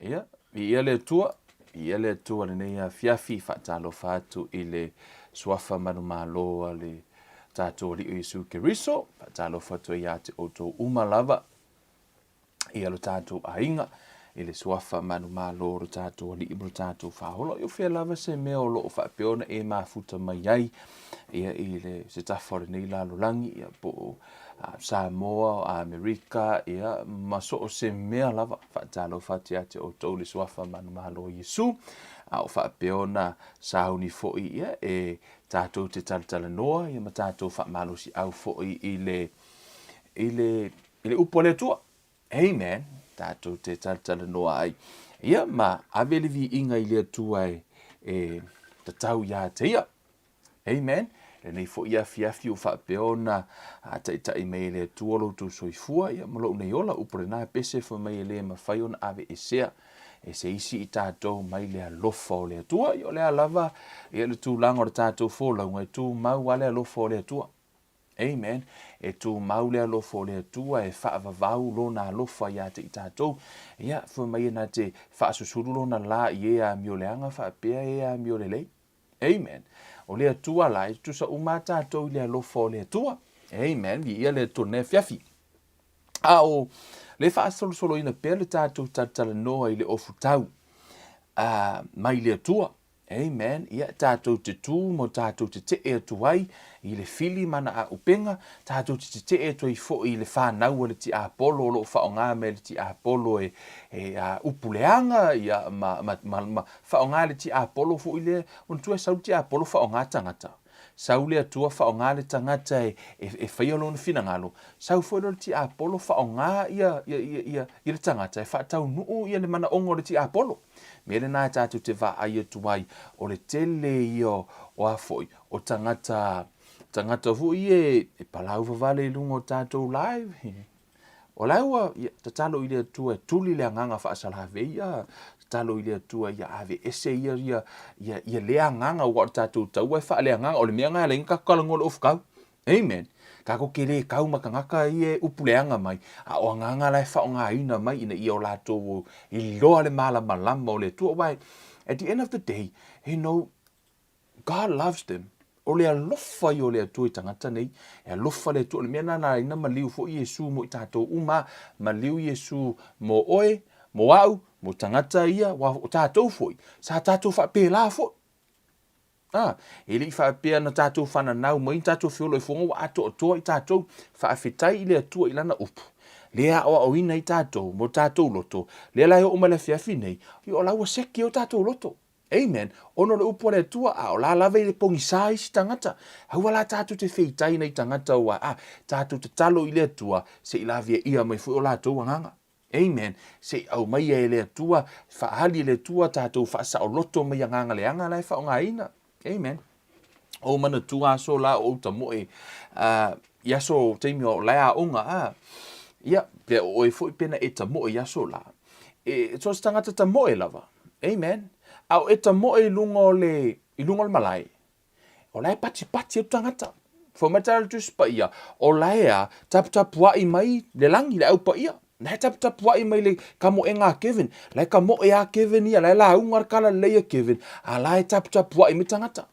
Ia, ia le tua le nei fiafi whaatalo whātu i le suafa manu māloa le tātou li o Yesu Keriso, whaatalo whatu i ate o tō umalava i alo tātou ainga i le suafa manu māloa ro tātou li ibro tātou whaholo. Iu whia lava se mea o loo whapeona e mafuta mai ai ia i le se tawhore nei lalo langi ia po Samoa, Amerika, ia maso o se mea lava whaatalo whati ate o tō le suafa manu māloa Yesu. O whapeona sauni fo'i ia e tātou te talatala noa ia ma tātou whaamalosi au fo'i i le upo le tua. Amen. Tātou te talatala noa ai. Ia ma avelevi inga i le tua e tatau ia te ia. Amen. E nei fo ia fiafi o whapeona tai mei le tuolo tu soifua ia malo nei ola upore na pese fo mei le mawhaiona ave esea e se isi i tātou mai le alofa o le atua i o le alava i le tū lango le tātou fōlaunga e tū mau ale alofa o le atua. Amen. E tū mau le alofa o le atua e whaavavau lona alofa ia te i tātou ia fo mei na te whaasusuru lona la i ea mio leanga whaapea ea mio le lei. Amen. O le atua lai tu sa umata to le alofa o le atua. Amen. Vi ia le tone fiafi. O le fa solo ina pele tātou tatala noa i le ofutau. Mai le atua. Amen. Ia tātou te tū mo tātou te te e tuai i le fili mana a upenga. Tātou te te e tuai fo i le whanau le ti apolo o lo whaonga me le ti apolo e upuleanga ia ma whaonga le ti apolo fo i le untua sau ti apolo whaonga tangata. sau le atua whaonga le tangata e whaiolo na whina ngalo. Sau whailo le ti Apollo whaonga ia le tangata e whaatau nuu ia le mana ongo le ti Apollo. Mele nā tātou te wha ai tuai o le tele ia o afoi o tangata fu e palau vale lungo tātou live. O laua ta talo ile tua tuli le nganga fa sala veia talo ile tua ia ave ese ia le nganga o tatu tau e fa le nganga o le mianga le ka kala ngol of kau amen ka ko kele kau makanga ie upuleanga mai a o nganga la fa nga ina mai ina ia o lato I lo le mala malama o le tua wai at the end of the day God loves them. O le alofa I o le atua I tangata nei, e alofa le atua le mea nana ina maliu fo Iesu mo I tātou uma, maliu Iesu mo oe, mo au, mo tangata ia, wa o tātou foi, sa tātou whape la fo. E li whapea na tātou whananau, mo I tātou whiolo I fongo wa ato o toa I tātou, whaafetai I le atua I lana upu. Lea o ina I tātou, mo tātou loto, lea lai o umale fiafi nei, I o laua seki o tātou loto. Amen. Ono le upo le tua o la lave le pongisai si tangata. Haua la tātou te wheitai nei tangata ua tātou te talo I le tua se I lavia ia mai fu o la tua nganga. Amen. Se au mai e le tua, whaali le tua tātou whaasa o loto mai nganga le anga lai wha o ngā ina. Amen. O mana tua so la o ta moe yaso teimi o lea onga ia, pe o e fui pena e ta moe yaso la. E tos tangata ta moe lava. Amen. Au e ta moe I lungo le malai. O lai pati e tangata. Fo matara tu spa ia. O lai tapua I mai le langi le au pa ia. Lai tapua I mai le kamo e ngā Kevin. Lai kamo e a Kevin ia. Lai la ungar kala leia Kevin. A lai tapua I me tangata.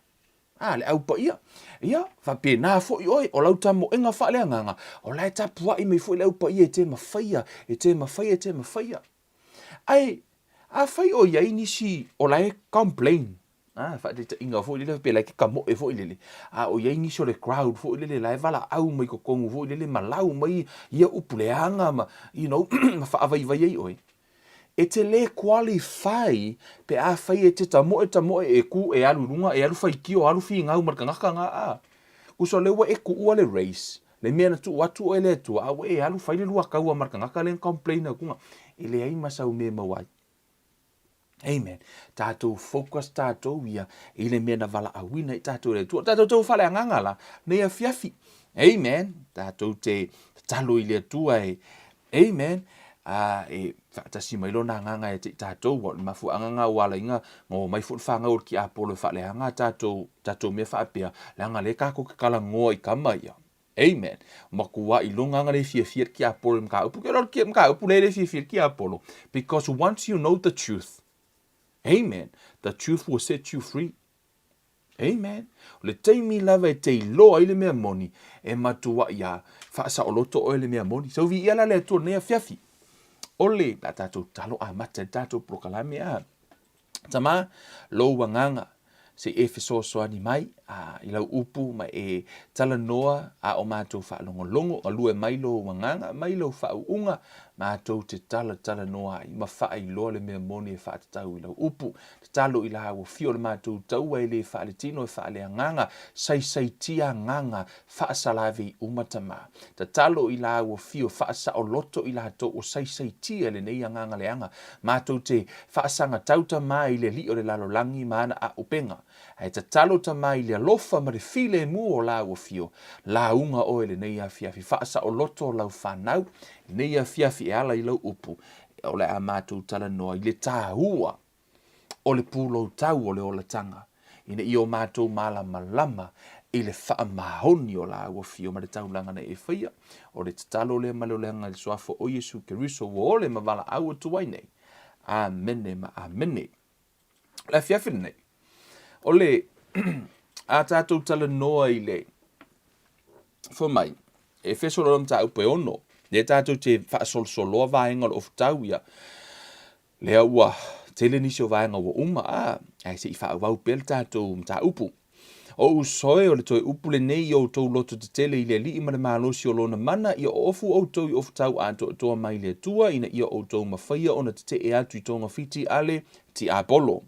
Le au pa ia. Ia, fa pe na fo I oi. O lau tamo e ngā wha lea nganga. O lai tapua I mai fo I le au pa ia. E te mawhaia. E te mawhaia. Ai, a fai o iai nisi o lai complain. Fa te inga fo lele pe lai ka mo e fo lele. O iai nisi o le crowd fo lele lai vala au mai ko kongu fo lele malau mai ia upuleanga ma ma fa avai vai oi. E te le qualify pe a fai e te tamo e ku e alu runga e alu fai ki o alu fi ngau markangaka nga Kuso lewa e ku ua le race. Le mea na tu watu o ele tu e alu fai le lua kaua markangaka le complain na kunga. E le ai masau me mawai. Amen. Tātou focus tātou ia I le mea na wala awina I tātou le tua. Tātou tau whale angangala nei a fiafi. Amen. Tātou te talo I le tua Amen. E whaatasi mai lona anganga e te tātou wa mafu anganga wala inga ngō mai fut whanga ur ki Apollo whale anga tātou mea whaapea le anga le kako ke kala ngoa I kama ia. Amen. Makua I longa anga le fiafir ki Apollo mka upu. Kero ki mka upu le fiafir ki Apollo. Because once you know the truth, Amen. The truth will set you free. Amen. Le teimi lava e te loa I le mea moni e matua ia whaasa o loto o le mea moni. So vi ia la le atua nea fiafi. Ole la tātou talo a mata tātou prokalame Tama lo wanganga se Efeso soani mai I lau upu ma e tala noa o mātou whaalongolongo a lue mai lo wanganga mai lo whaunga mātou te tala noa I ma whaai loa le mea moni e whaatatau I lau upu te talo I la hawa fio le mātou tau le whaaletino e whaale nganga sai tia nganga whaasalavi umatama te talo I la hawa fio whaasa o loto I la hato o sai tia le nei nganga le anga mātou te whaasanga tauta mai le li o le lalolangi maana a upenga ai te talo ta mai le lofa ma le file mu o la o fio la unga o le nei a fiafi whaasa o loto lau whanau nei a fiafi e ala I lau upu o le a mātou tala noa I le tāhua o le Puloutau ole Olataga ina I o mātou malama I le whaamahoni o la o fio ma le taulanga na e whaia o le tatalo le maloleanga le soafo o Yesu Keriso o le mavala au tuai nei amene ma amene la fiafi nei Ole a tātou tala noa I le for mai e fesolo lam tāu pe ono le tātou te whaasolo vaenga o ftau ia lea ua tele nisi o vaenga o uma ai se I whaawau pel tātou mta upu o usoe o le toi upu le nei o tau loto te tele I le li ima le malosi o lona mana I o ofu o tau I o ftau a toa mai le tua ina I o tau mawhaia ona te te e atu I tonga fiti ale ti Apollo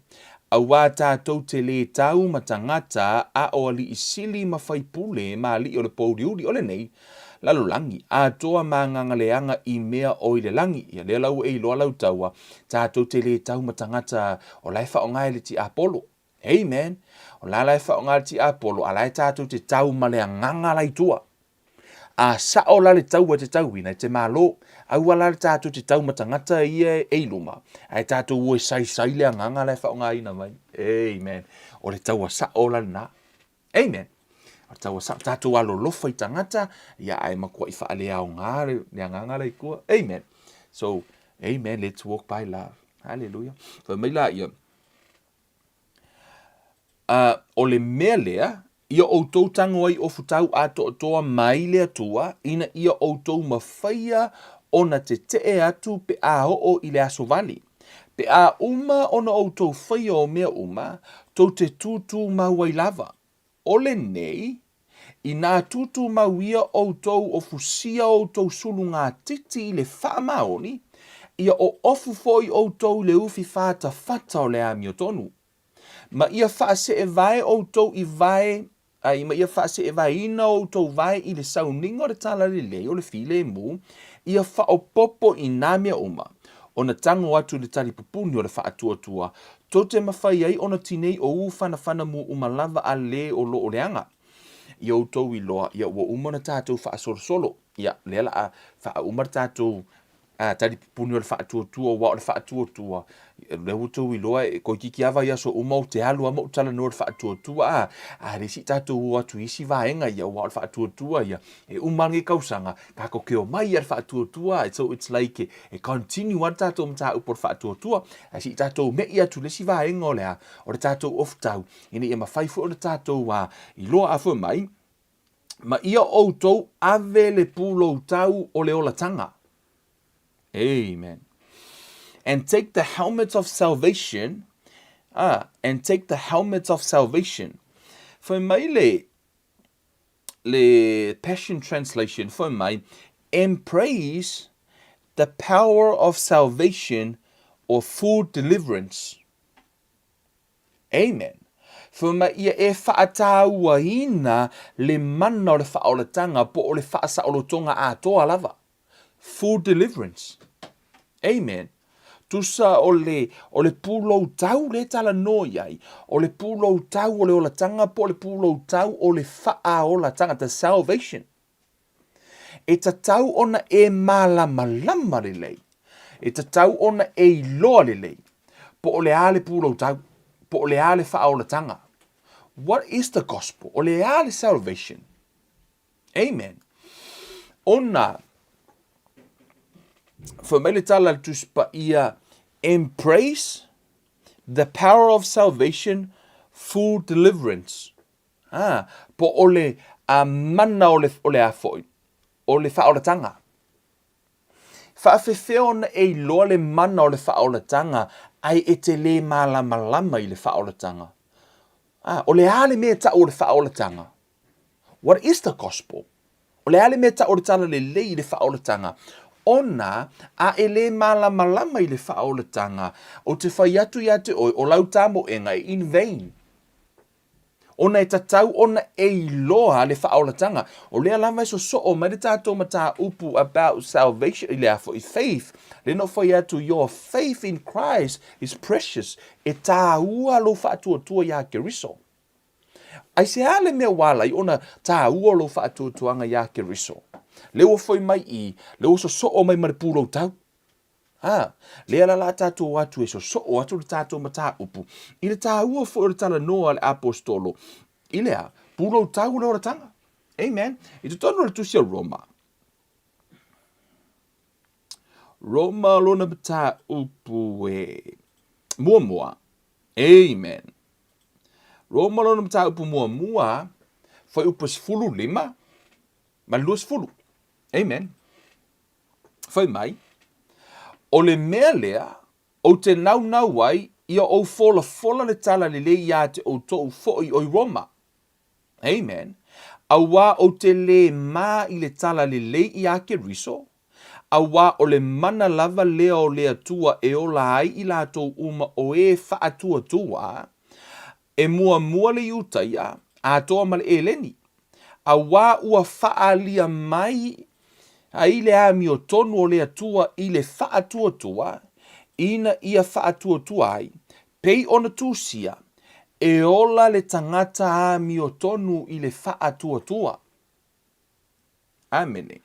a wā tātou te le tau ma tangata a o ali isili ma whaipule ma ali o le pōriuri o le nei, lalolangi, a toa mā ngangaleanga I mea o I le langi, ia le lau e loa lau taua, tātou te le tau ma tangata o lai wha o ngai le ti Apollo. Amen. O lai wha o ngai le ti Apollo, a lai tātou te tau ma le nganga lai tua. A sa o la le tau wa te tau ina te malo, au ala le tātou te tau ma tangata ia e luma. Ai tātou ue sai le nganga lai wha o ngai ina mai. Amen. O le tau wa sa o la na. Amen. Tau sa tātou alo lofa I tangata, ia ai makua I wha le au ngā le nganga lai kua. Amen. So, amen, let's walk by love. Hallelujah. So, mai la ia. O le mea lea, ia outou tango ai o futau ato toa mai lea tua, ina ia outou mawhaia ona te tee atu pe a o I le aso vali. Pe a uma ona outou whaia o mea uma, tau te tutu mauai lava. Ole nei, I nā tutu mauia outou o fusia outou sulu ngā titi I le whaamaoni, ia o ofu foi outou le ufi whāta whata o le ami o tonu. Ma ia whaase e vai outou I vai, ma ia whaase e vai ina outou vai I le sauningo le tala le lei o le file mu, ia whaopopo I nā mea uma. Ona tango atu le tari pupuni o le whaatuatua, to te mawhai ai ona tinei o uwhana mu umalava a le o lo o leanga. Ia outou I loa, ia ua umana tātou whaasolo, ia lela a wha umar tātou tari pupuni o le whaatuatua, wa o le whaatuatua, le outou I loa, ko kiki awa ia so umau te alu ama utala no le whaatuatua, resi tātou atu isi vaenga ia wa o le whaatuatua, ia umangi kausanga, kako keo mai ia le whaatuatua, so it's like e continue an tātou mta upo le whaatuatua, si tātou mei atu le si vaenga o lea, o le tātou oftau, ina ia mawhaifu o le tātou I loa afu mai, ma ia outou ave le puloutau ole Olataga. Amen. And take the helmet of salvation. And take the helmet of salvation. For mai le Passion Translation, for mai, embrace the power of salvation or full deliverance. Amen. For mai ia e whaataua ina le mana o le whaolatanga po o le whaasaolotonga atoa lava. Full deliverance. Amen. Tusa o le puloutau le tala no iai. O le puloutau o le olatanga po le puloutau o le whaolatanga, the salvation. E tatau ona e malama le lei. E tatau ona e loa le lei. Po o le ale puloutau. Po o le ale whaolatanga. What is the gospel? O le ale salvation. Amen. Ona for me le tala tuspa ia embrace the power of salvation, full deliverance. Po ole a mana ole a foi. Ole whaolatanga. Whaafewheo na e loa le mana o le whaolatanga ai e te le malama I le whaolatanga. O le ale mea ta o le whaolatanga. What is the gospel? O le ale mea ta o le tala le lei le whaolatanga. Ona a e le malama I le whaolatanga o te whai atu ia te oi o lau tamo e ngai in vain. Ona e tatau ona e loa le whaolatanga. O lea lama so o mai le tātou mata upu about salvation. I lea for faith. Le no whai atu your faith in Christ is precious. E tā ua lo whaatuatua ia ke riso. Ai se ale mea wala I ona tā ua lo whaatuatuanga ia ke riso. Leo foi mai I, leo so o mai mare puloutau. Lea la tātou atu e so o atu le tātou mata upu. I le tā ua foi le tala noa le apostolo. I lea, puloutau le Olataga. Amen. I te tonu le tusia Roma. Roma lona mata upu e mua. Amen. Roma lona mata upu mua. Foi upus fulu lima. Ma luas fulu. Amen. Foi mai. O le mea lea, o te nau ai, ia o fola le tala le ia te o tou foi o Roma. Amen. Awa o te le ma I le tala le ia ke riso. a wā o le mana lava lea o le atua e ola ai I lātou uma o e whaatua tua, e mua le iutaia, a toa ma le eleni, a wā ua whaalia mai, a I le ami o tonu o le atua I le whaatua tua, ina ia whaatua tua ai, pei ona tūsia, e ola le tangata ami o tonu I le whaatua tua. Amene.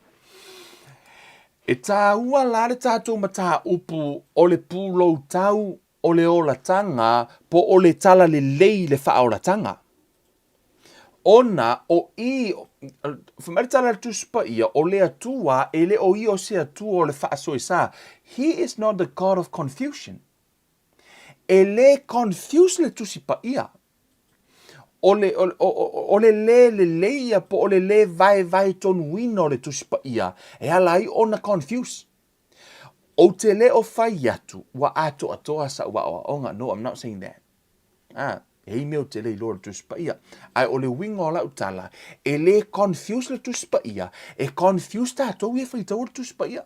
E tā ua la le tātou ma tā upu o le Puloutau ole Olataga po o le tala le lei le whaolatanga. Ona o I, whamare tala le tuspa ia, o le atua e le o I o se atua o le whaasoe sa. He is not the God of confusion. E le confuse le tusipa ia. O le leia po o le vai tonu wino le tusipa ia. E alai ona confuse. O te le o whai atu, wa ato atoa sa wa o onga. No, I'm not saying that. E meo te le lora tuspa ia. Ai o le wingo la utala, e le confuse le tuspa ia, e confuse tātou e whaitau le tuspa ia.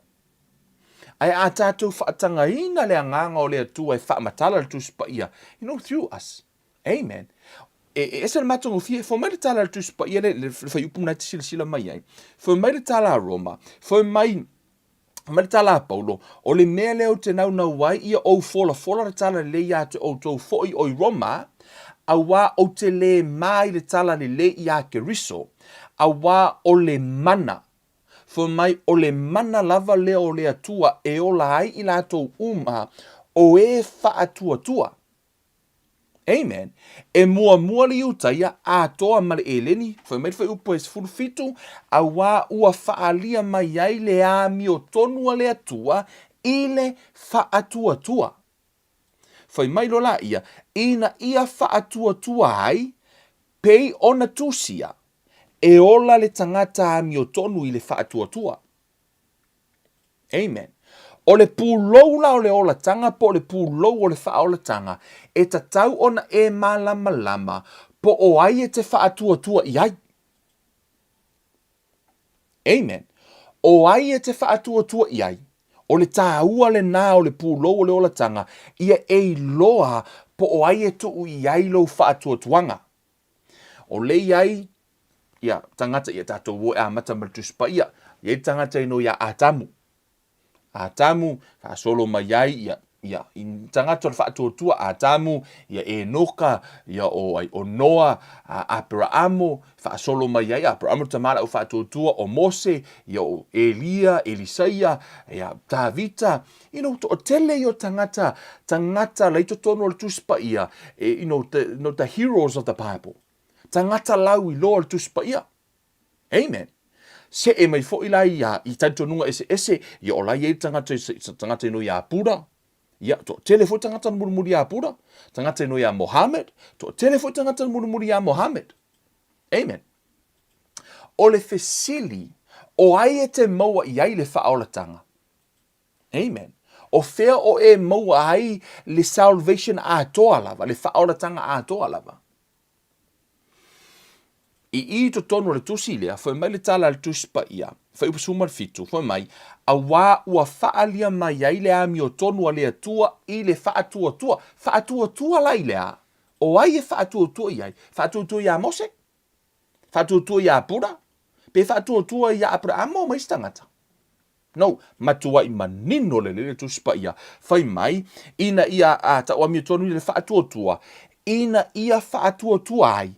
Ai a tātou whaatanga ina le anganga o le atua e whaamatala le tuspa ia. You know, through us. Amen. E se le matongo fie, fo mai le tala le tuspa ia le whaiupu na te sila mai ai. Fo mai le tala a Roma, fo mai le tala a Paulo, o le mea leo te nau wai ia o fola le tala le ia te o tau foi o I Roma, a wā o te le mai le tala le ia Keriso, a wā o le mana. Fo mai o le mana lava leo o le atua e ola ai I lātou uma o e whaatua tua. Amen. E mua li utaia a toa ma le eleni, fo mai whai upo e sfulufitu, a wā ua whaalia mai ai le ami o tonu a le atua I le whaatua tua. Fai mai lola ia, ina ia whaatua tua ai, pei ona tusia, e ola le tangata ami o tonu I le whaatua tua. Amen. O le Puloutau ole Olataga po le Puloutau o le whaolatanga, e tatau ona e malama po o ai e te whaatua tua I ai. Amen. O ai e te whaatua tua I ai. O le tāua le nā o le Puloutau ole Olataga, ia e loa po o ai e tuu I ai lo whaatua tuanga. O le ai, ia, tangata ia tātou e a mata malatuspa ia, ia tangata ino ia atamu. Atamu, ka solo mai ai, ia, in tangata le whaatua tua atamu, ia e noka, ia o ai o Noa, Abrahamo, wha solo mai ai, Abrahamo tamala o whaatua tua, o Mose, ia o Elia, Elisaia, ia Tavita, o tele o tangata leito tono le tuspa ia, the heroes of the Bible. Tangata lau I loa le tuspa ia. Amen. Se e mai fo ila I tantonunga ese ia o lai e tangata ino ia pura. Ia, to telefo tangata murumuri ia pura. Tangata ino ia Mohammed. To telefo tangata murumuri ia Mohammed. Amen. O le fesili, o ai e te maua I ai le whaolatanga. Amen. O fea o e maua ai le salvation a toa lava, le whaolatanga a toa lava. I to tonu le tusi lea, fai mai le tala le tuspa ia, fai upasuma le fitu, fai mai, a wā ua whaalia mai ai le ami o tonu a lea tua I le whaatua tua lai lea, o ai e whaatua tua I ai, whaatua tua ia Mose, whaatua tua ia Pura, pe whaatua tua ia Abrahamo mai stangata. No, matua I manino le tuspa ia, fai mai, ina ia a ta o ami o tonu I le whaatua tua, ina ia whaatua tua ai,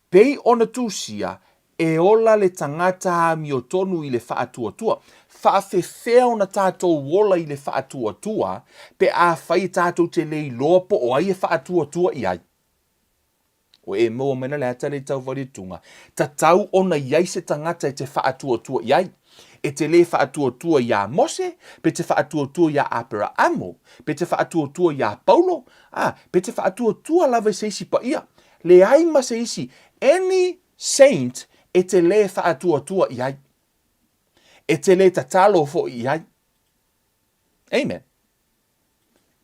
pei ona tusia e ola le tangata ami o tonu I le whaatua tua. Whaafewhea ona tātou wola I le whaatua tua, pe a whai tātou te lei loa po o ai e whaatua tua I ai. O e mua mena le atale tau wharitunga. Ta tau ona iai se tangata e te whaatua tua I ai. E te le whaatua tua ia Mose, pe te whaatua tua ia Abrahamo, pe te whaatua tua ia Paulo, pe te whaatua tua lava seisi pa ia. Le ai ma seisi, any saint e te le whaatua tua I ai. E te le tatalo fo I ai. Amen.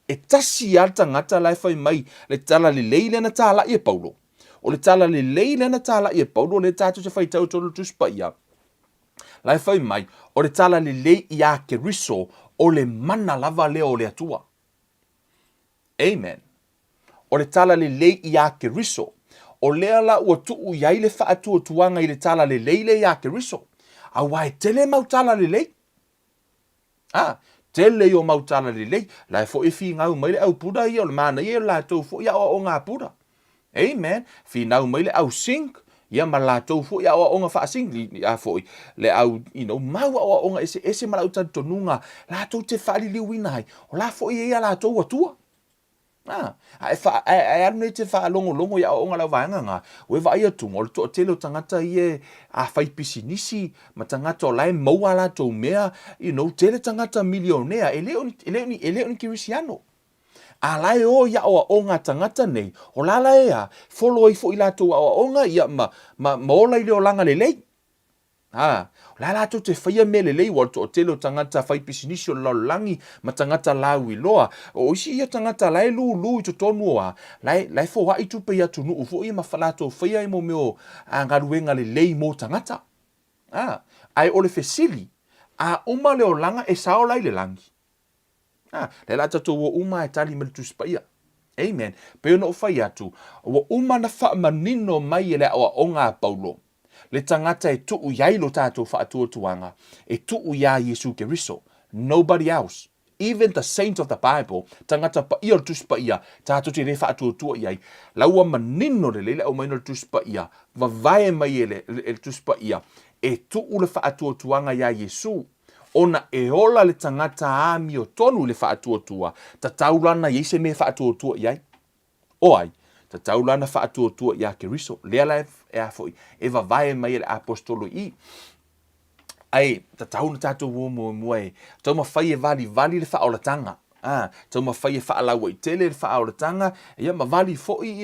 E tasi alta ngata lai whai mai, le tala le leile na tala I e Paulo. O le tala le leile na tala I e Paulo, le tatu te whai tau tolu tuspa ia. lai whai mai, o le tala le lei I a ke riso, o le mana lava lea o le atua. Amen. O le tala le lei I a ke riso, o lea la ua tuu iai le wha atua tuanga I le tala le lei le I a ke riso. A wai tele mau tala le lei. Tele yo mau tala le lei, lai fo fi ngau mai le au puda I o le mana I la tau fo ia o ngā puda. Amen. Fi ngau mai le au sink, ia ma la tau fo ia o ngā wha sink, ia fo le au, mau o ngā ese ma la utan tonunga, la tau te wha li liwina hai, o la fo ia la tau atua. Ai anu te wha longo ia o ngā lau vaenga ngā, ue wa ia tunga, o le toa tele o tangata I a whai pisinisi, ma tangata o lai maua la tau mea, tele tangata milionea, e leo ni kirisiano. A lai o ia o ngā tangata nei, o la lai a, follow I fo I la tau o ngā, ia ma ola I leo langa le lei. La la to te whaia me le lei wa to telo tangata whai pisinisi o laulangi ma tangata lau I loa. O isi ia tangata lai lu I to tonu a, lai fo wa I tupe ia tunu ufo ia ma whalato whaia I mo meo a ngaruenga le lei mo tangata. Ai ole fesili, a uma leo langa e sao lai le langi. Le la tato wa uma e tali me le tuspaia. Amen. Peo no whai atu, wa uma na wha manino mai e le awa o ngā paulo. Le tangata e tuu iai lo tātou whaatua tuanga, e tuu ia Yesu Keriso. Nobody else. Even the saints of the Bible, tangata pa ia le tuspa ia, tātou te re whaatua tua iai. Laua manino le leile au maino le tuspa ia, vavae mai e le tuspa ia, e tuu le whaatua tuanga ia Yesu. Ona e ola le tangata ami o tonu le whaatua tua, ta taulana Yesu me whaatua tua iai. Oai. Ta taulana whaatua tua ia Keriso. Lea lai e a foi. E vavae mai le apostolo I. Ai, ta tauna tātou mua e. Tau ma whai e vali le whaolatanga. Tau ma whai e whaalaua I tele le whaolatanga. Ia ma vali foi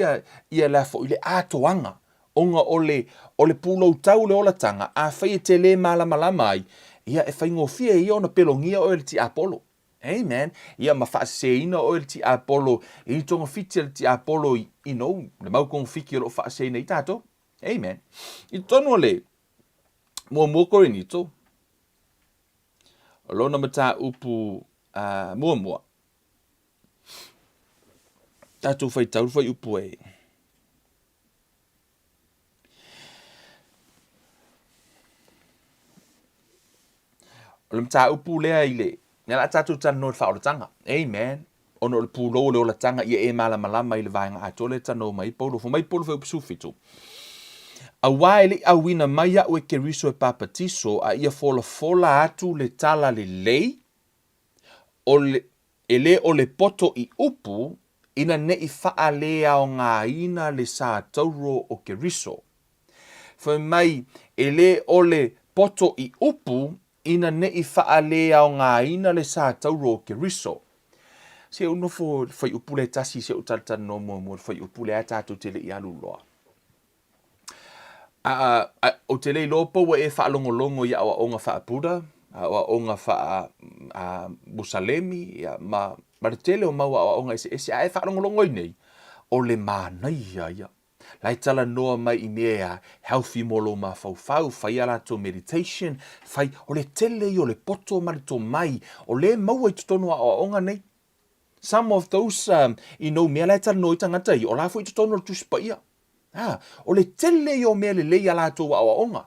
ia la foi le atoanga. Onga ole Puloutau ole Olataga. A whai e tele malama ai. Ia e whai ngofia I ona pelongia o le ti Apollo. Amen. Ia ma whaaseina o le ti Apollo. I tonga fiti le ti Apollo le mau kong fiki o lo whaaseina I tātou. Amen. I tono le mua korinito. O lona mata upu mua. Tātou whai tau whai upu e. O le mata upu lea I le. Nela tātou tano le whaolatanga. Amen. Ono le Puloutau ole Olataga ia e malama I le vaenga atole tano mai polo. Fo mai polo whai upisufitu. A waile a wina mai a ue Keriso e papatiso a ia fola atu le tala le lei. O le poto I upu ina ne I faa lea o ngā ina le sa tauro o Keriso. Fai mai o le poto I upu ina ne I faa lea o ngā ina le sa tauro o Keriso. Se uno fai upule tasi se utaltan no mo fai upule a tātou tele I alu loa. O tele lopo wa e whaalongolongo I awa onga whaapura, awa onga wha Musalemi, ma te tele o maua awa onga ese ae whaalongolongo I nei, o le mānai ia. Lai tala noa mai I mea healthy molo ma fau, fai ala to meditation, fai o le tele I o le poto ma le to mai, o le maua I tutono awa onga nei. Some of those, mea lai tala noa I tangata I, o la fu I tutono le tuspa ia. O le tele I o mea le lei ala to awa onga.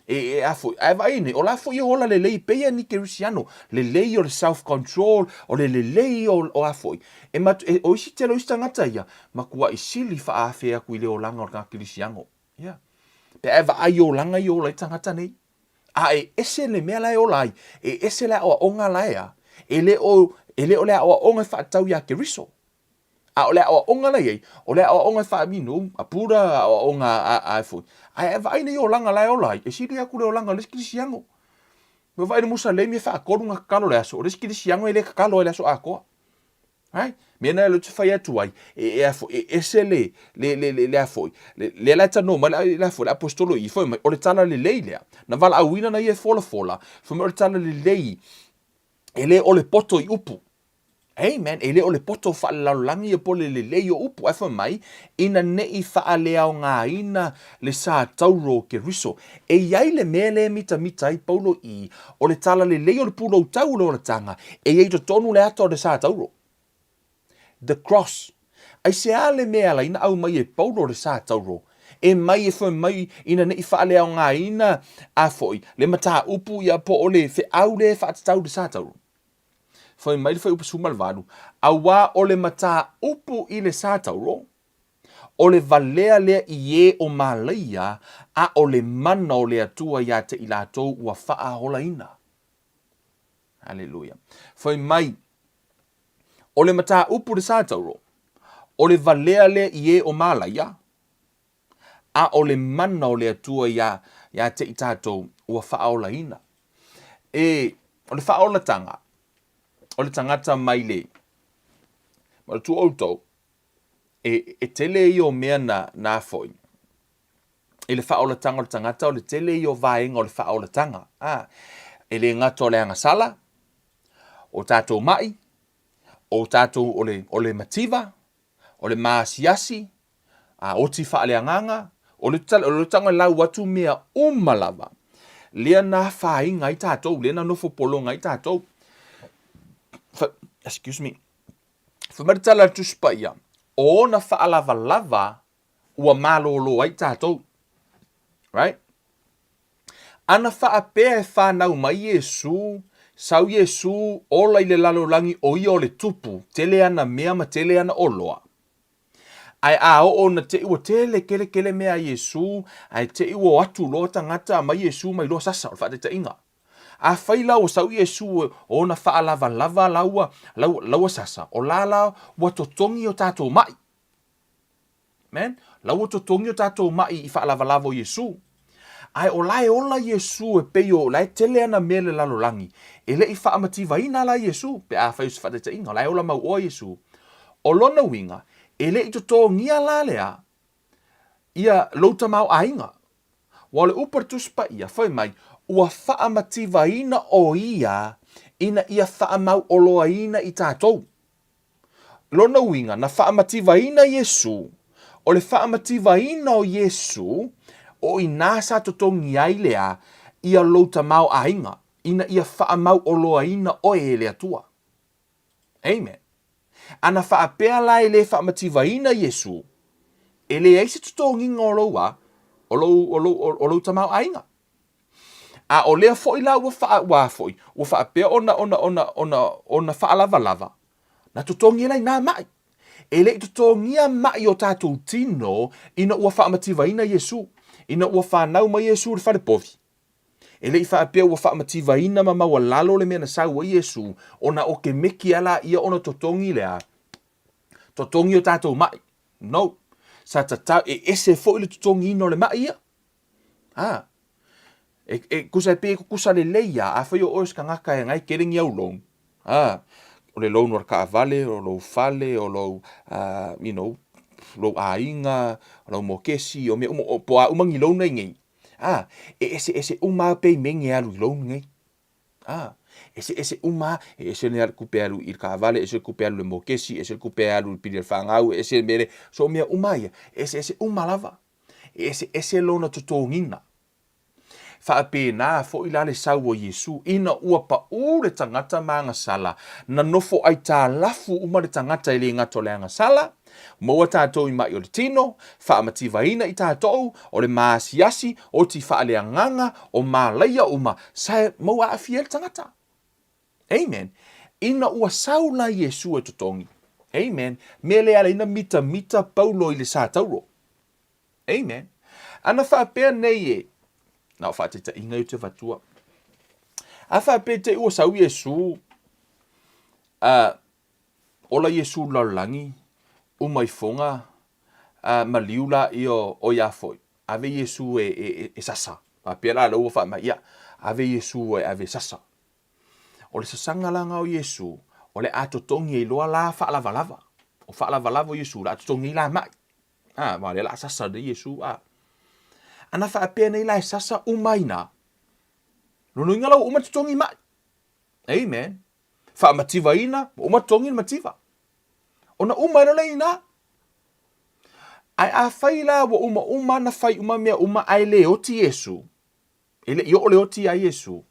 O la fu I ola le lei peia ni Kerisiano, le lei o le self-control, o le lei o afoi. O isi telo isi tangata ia, ma kua I sili wha awhea kui leo langa o ngā Kerisiano. Pe ai o langa I ola I tangata nei. E ese le mea lai o lai, e ese le awa onga lai a, e le o le awa onga whaatau ia Keriso. O le awa onga lai, o le awa onga whaamino, a pura awa onga a fui. Ai vai nei o langa lai o lai, e siri aku le o langa les Kerisiano. Me vai Musalemi e whaakorunga kakalo le aso, les Kerisiano e le kakalo e le aso a koa. Mena le te whai atu ai, ese le afoi. Le la tano, ma le afoi, le apostolo I, foi, o le tala le lei lea. Na vala awina na I e fola, foi o le tala le lei, e le o le poto I upu. Amen. E le o le poto whaalaulangi e pole le leo upu efa mai, ina nei whaalea o ngā ina le sā tauro ke riso. E iai le mele mita i paulo i, o le tala le leo le Puloutau ole Olataga, e iai to tonu le ato le sā tauro. The cross. Ai se a le mea la ina au mai e paulo le sā tauro. E mai e whai mai ina nei whaalea o ngā ina a foi, le mata upu ia po o le au le whaatatau le sā tauro. Foi mai foi upu sumalvanu. Awa o le mata upu i le sā tauro, o le valea lea i e o malaia, a o le mana o le atua ia te i lātou ua wha hola ina. Hallelujah. Foi mai, o le mata upu le sā tauro, o le valea lea i e o malaia, a o le mana o le atua ia te i tātou ua wha hola ina. O le wha hola tanga, o le tangata mai le, ma le tu outou, e tele i o mea na foi. E le whaolatanga o le tangata o le tele i o vaenga o le whaolatanga. E le ngata o le angasala, o tātou mai, o tātou o le mativa, o le maasiasi, o ti whaaleanganga, o le tanga lau watu mea umalava. Lea na whainga i tātou, lea na nofo polonga i tātou. Excuse me. Whamaritala tuspa ia, o na whaalava ua malolo ai tātou. Right? Ana whaapea e whanau mai Yesu, sau Yesu, ola i le lalolangi o i o le tupu, tele ana mea ma tele ana oloa. Ai o na te ua tele kele mea Yesu, ai te ua atu loa tangata mai Yesu mai loa sasa, o whaate ta inga. A whaila o sau Yesu o na whaalava laua sasa, o lala wa totongi o tātou mai. Man, laua totongi o tātou mai i whaalava o Yesu. Ai o lai ola Yesu e peio, lai tele ana mele lalolangi. E le i whaamativa ina la Yesu, pe a whaius whaate inga, lai ola mau o Yesu. O lona winga, e le i toto ngia la lea, ia louta mau a inga. Wale upartuspa ia, whai mai, ua whaamativa ina o ia whaamau oloa ina i tātou. Lona winga, na whaamativa ina Yesu, o le whaamativa ina o Yesu, o i nasa totongi ai lea, ia louta mau a inga, ia whaamau oloa ina o e lea tua. Amen. Ana whaapea lai le whaamativa ina Yesu, e le eise totongi ngoloa, o lou tamau a inga. A o lea foi la ua whaapea ona whaalava, na totongi lai nā mai. E le totongia mai o tātou tino, ina ua whaamativa ina Yesu, ina ua whanau mai Yesu le whare povi. E le i whaapea ua whaamativa ina ma maua lalo le mea na sau a Yesu, ona o ke meki ala ia ona totongi lea, totongi o tātou mai. No, sa tatau, ese foi le totongi ino le mai ia. Kusa e pe kusa le leia, a whai o oes ka ngaka e ngai keringi au long. O le loun war ka avale, o lo fale, o lo, lo ainga, o lo mokesi, o me po a umangi loun nei ngei. Ese uma pe menge alu loun ngei. Ese uma, ese ne kupe alu ir ka avale, ese kupe alu le mokesi, ese kupe alu pili al whangau, ese mere, so mea umaya, ese uma lava. Ese lona tutongina. Whaapena fo ila le sau o Yesu, ina ua pa le tangata maanga sala, na nofo ai tā lafu uma le tangata ili ngato le anga sala, maua tātou i mai o le tino, whaamativa ina i tātou, o le maasiasi, o ti whaalea nganga, o mālaia uma, sa maua awhia le tangata. Amen. Ina ua saula Yesu e totongi. Amen. Mele ala ina mita paulo i le sā tauro. Amen. Ana whaapea nei e, na whaate ta inga i te watua. A whaapea te ua sau Yesu, ola Yesu laulangi, umai fonga, maliula i o iafoi. Ave Yesu e sasa. Whaapea la ua whaama, ia, ave Yesu e ave sasa. O le sasanga langa o Yesu, o le atotongi e loa la whaalava. O whaalava o Yesu, la atotongi la mai. Ma le la sasa de Yesu, ana whaapea nei lai sasa umaina. Nono inga lau umatotongi mai. Amen. Whaamativa ina, uma tongi mativa. Ona uma ina leina. Ai a whaila wa uma na whai uma mea uma ai le oti Yesu. Ele i o le oti a Yesu.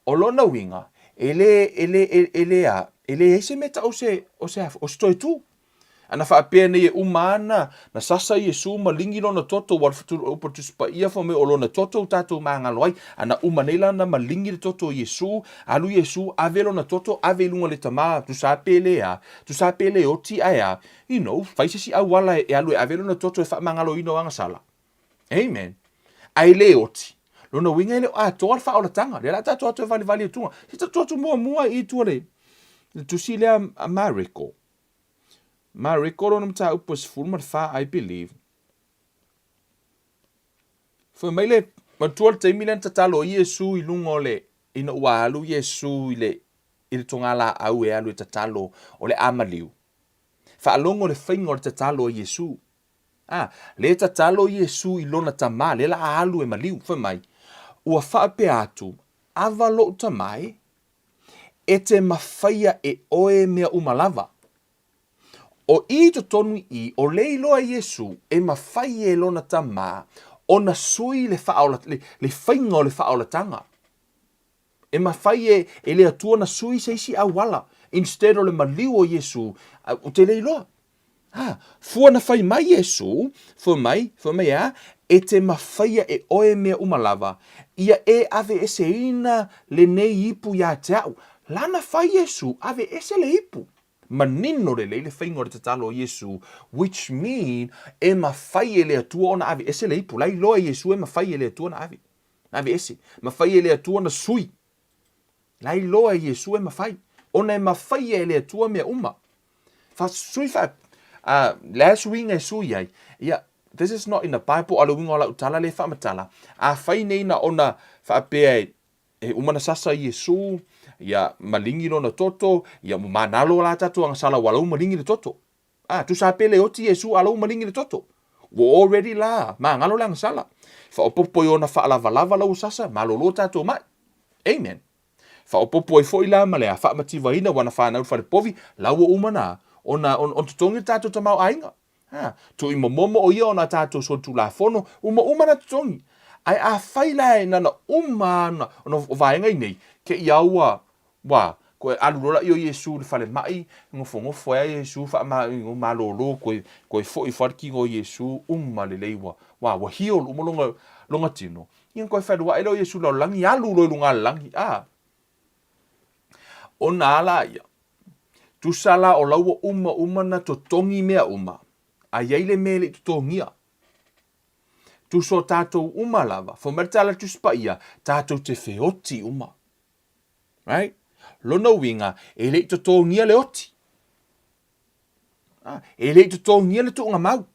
O lona winga, ele ese meta o se toi tu. Ana whaapea nei e umana na sasa Yesu malingi lona toto wal futuro upo tuspa ia fo me o lona toto tatou mangaloai. Ana umanela na malingi le toto Yesu, alu Yesu ave lona toto ave lunga le tama, tu sa pele oti aya. You know, faisesi awala e alu ave lona toto e wha mangalo ino anga sala. Amen. Ai le oti. Lona winga ele toa fa ola tanga. Le la tatou atu e vali tunga. Si tatou mua I tuale. Tu si lea Mariko. Mariko lona mta upos fulma fa I believe. Fa maile matual te milen tatalo Yesu I lunga ole ina walu Yesu ile tonga la au e alu tatalo ole amaliu. Fa alongo le whainga o le tatalo Yesu. Le tatalo Yesu I lona tama le la alu e maliu. Fa mai. Ua whaape atu, awa lo tamai, e te mawhaia e oe mea umalava. O I to tonu I, o leiloa Yesu, e mawhaia e lona tama, o na sui le whainga o le whaolatanga. E mawhaia e le atua na sui seisi awala, instead o le maliu o Yesu, o te leiloa. Fua na whai mai Yesu, fua mai e te mawhaia e oe mea umalava, ia e ave ese ina le nei ipu ia te au. Lana whai Yesu, ave ese le ipu. Manino le whaingo re te talo o Yesu, which mean e mawhaia le atua ona ave ese le ipu. Lai loa Yesu e mawhaia le atua na ave. Ave ese. Mawhaia le atua na sui. Lai loa Yesu e mawhai. Ona e mawhaia le atua mea uma. Fa sui fa last wing e sui ai. Ia, this is not in the Bible. Alo winga o la utala le whaamatala. A whai nei na ona whaapea e umana sasa Yesu. Ia malingi no na toto. Ia manalo la tatu ang sala walau malingi le toto. Tu sa pele oti Yesu alau malingi le toto. Wo already la. Ngalo lang sala. Whaopopo i ona whaalava lau sasa. Malolo tatu mai. Amen. Whaopopo i fo ila malea. Whaamativa ina wana whanau wharepovi. Lau o umana. On tutongi tātou tamau ainga. Tu I momomo o ia o na tātou so tu la fono, uma na tutongi. Ai a whaila e nana umana, ono vaenga I nei, ke I aua, koe alurola I o Yesu le whale mai, ngofo ea Yesu, wha malolo, koe fo I wharki o Yesu, le leiwa, wa hio longa tino. Ian koe whaidua ele o Yesu lau langi, alu loi lunga langi, o na ala ia. Tu sala o laua uma na totongi mea uma. A yeile mele totongia. Tu so tātou uma lava. Fo meritala tu spaia, tātou te feoti uma. Right? Lona winga, e le totongia le oti. E le totongia le tuunga mau.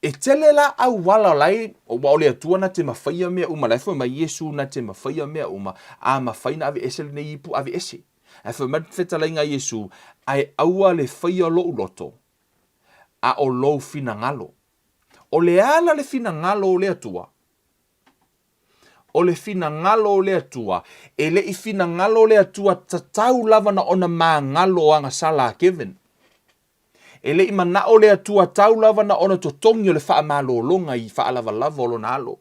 E tele la au wala lai, o waole atua na te mawhaia mea uma. Lai fo ma Yesu na te mawhaia mea uma. A mawhaina ave ese le nei ipu ave ese. E wha matwhetalainga Yesu, ai aua le whaia lo uloto, a o lo fina ngalo. O le ala le fina ngalo o le atua. O le fina ngalo o le atua, e le I fina ngalo o le atua tatau lava na ona maa ngalo o anga sala Kevin. E le I mana o le atua tau lava na ona totongi o le wha malo longa I wha lava lava o lo nalo.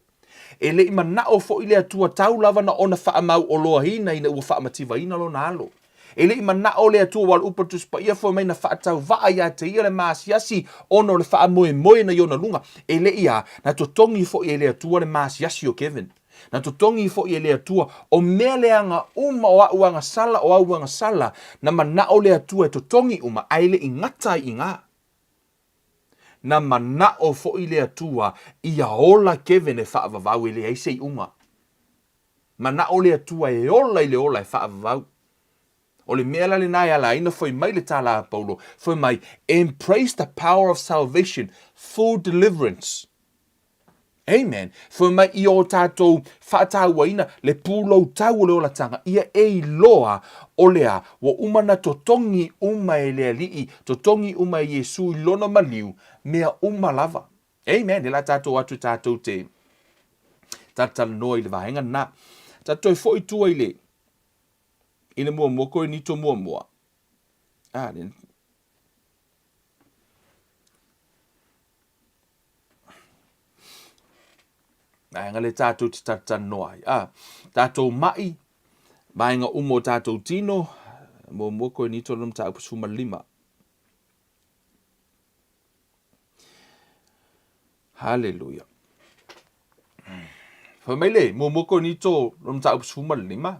E le I mana o fo I le atua tau lava na ona wha mau o loa hina ina ua wha mativa ina lo nalo. E le I mana o le atua wal upa tuspa ia fo mai na wha tau waa ia te ia le maasiasi ono le wha moe na iona lunga. E le ia na totongi fo I le atua le maasiasi o Kevin. Na totongi fo I le atua o mea leanga uma o auanga sala na mana o le atua e totongi uma ai le ingata I ngā. Na mana o fo I le atua ia ola Kevin e wha vavau e le eise I unga. Mana o le atua e ola I le ola e wha vavau. O le mea le nai ala ina foi mai le tala Paulo. Foi mai, embrace the power of salvation, full deliverance. Amen. Foi mai I o tātou whaataua ina le Puloutau ole Olataga. Ia e loa o lea wa umana totongi uma e lea lii, totongi uma e Yesu I lona maliu, mea uma lava. Amen. E la tātou atu tātou te tātou noa I le vahenga na. Tātou e fo I tua I le. ina mua koe ni to mua. Ngale tātou te tatana noa ai. Tātou mai, maenga umo tātou tino, mua koe ni to nam tā upasuma 5. Hallelujah. Whamaile, mua koe ni to nam tā upasuma 5.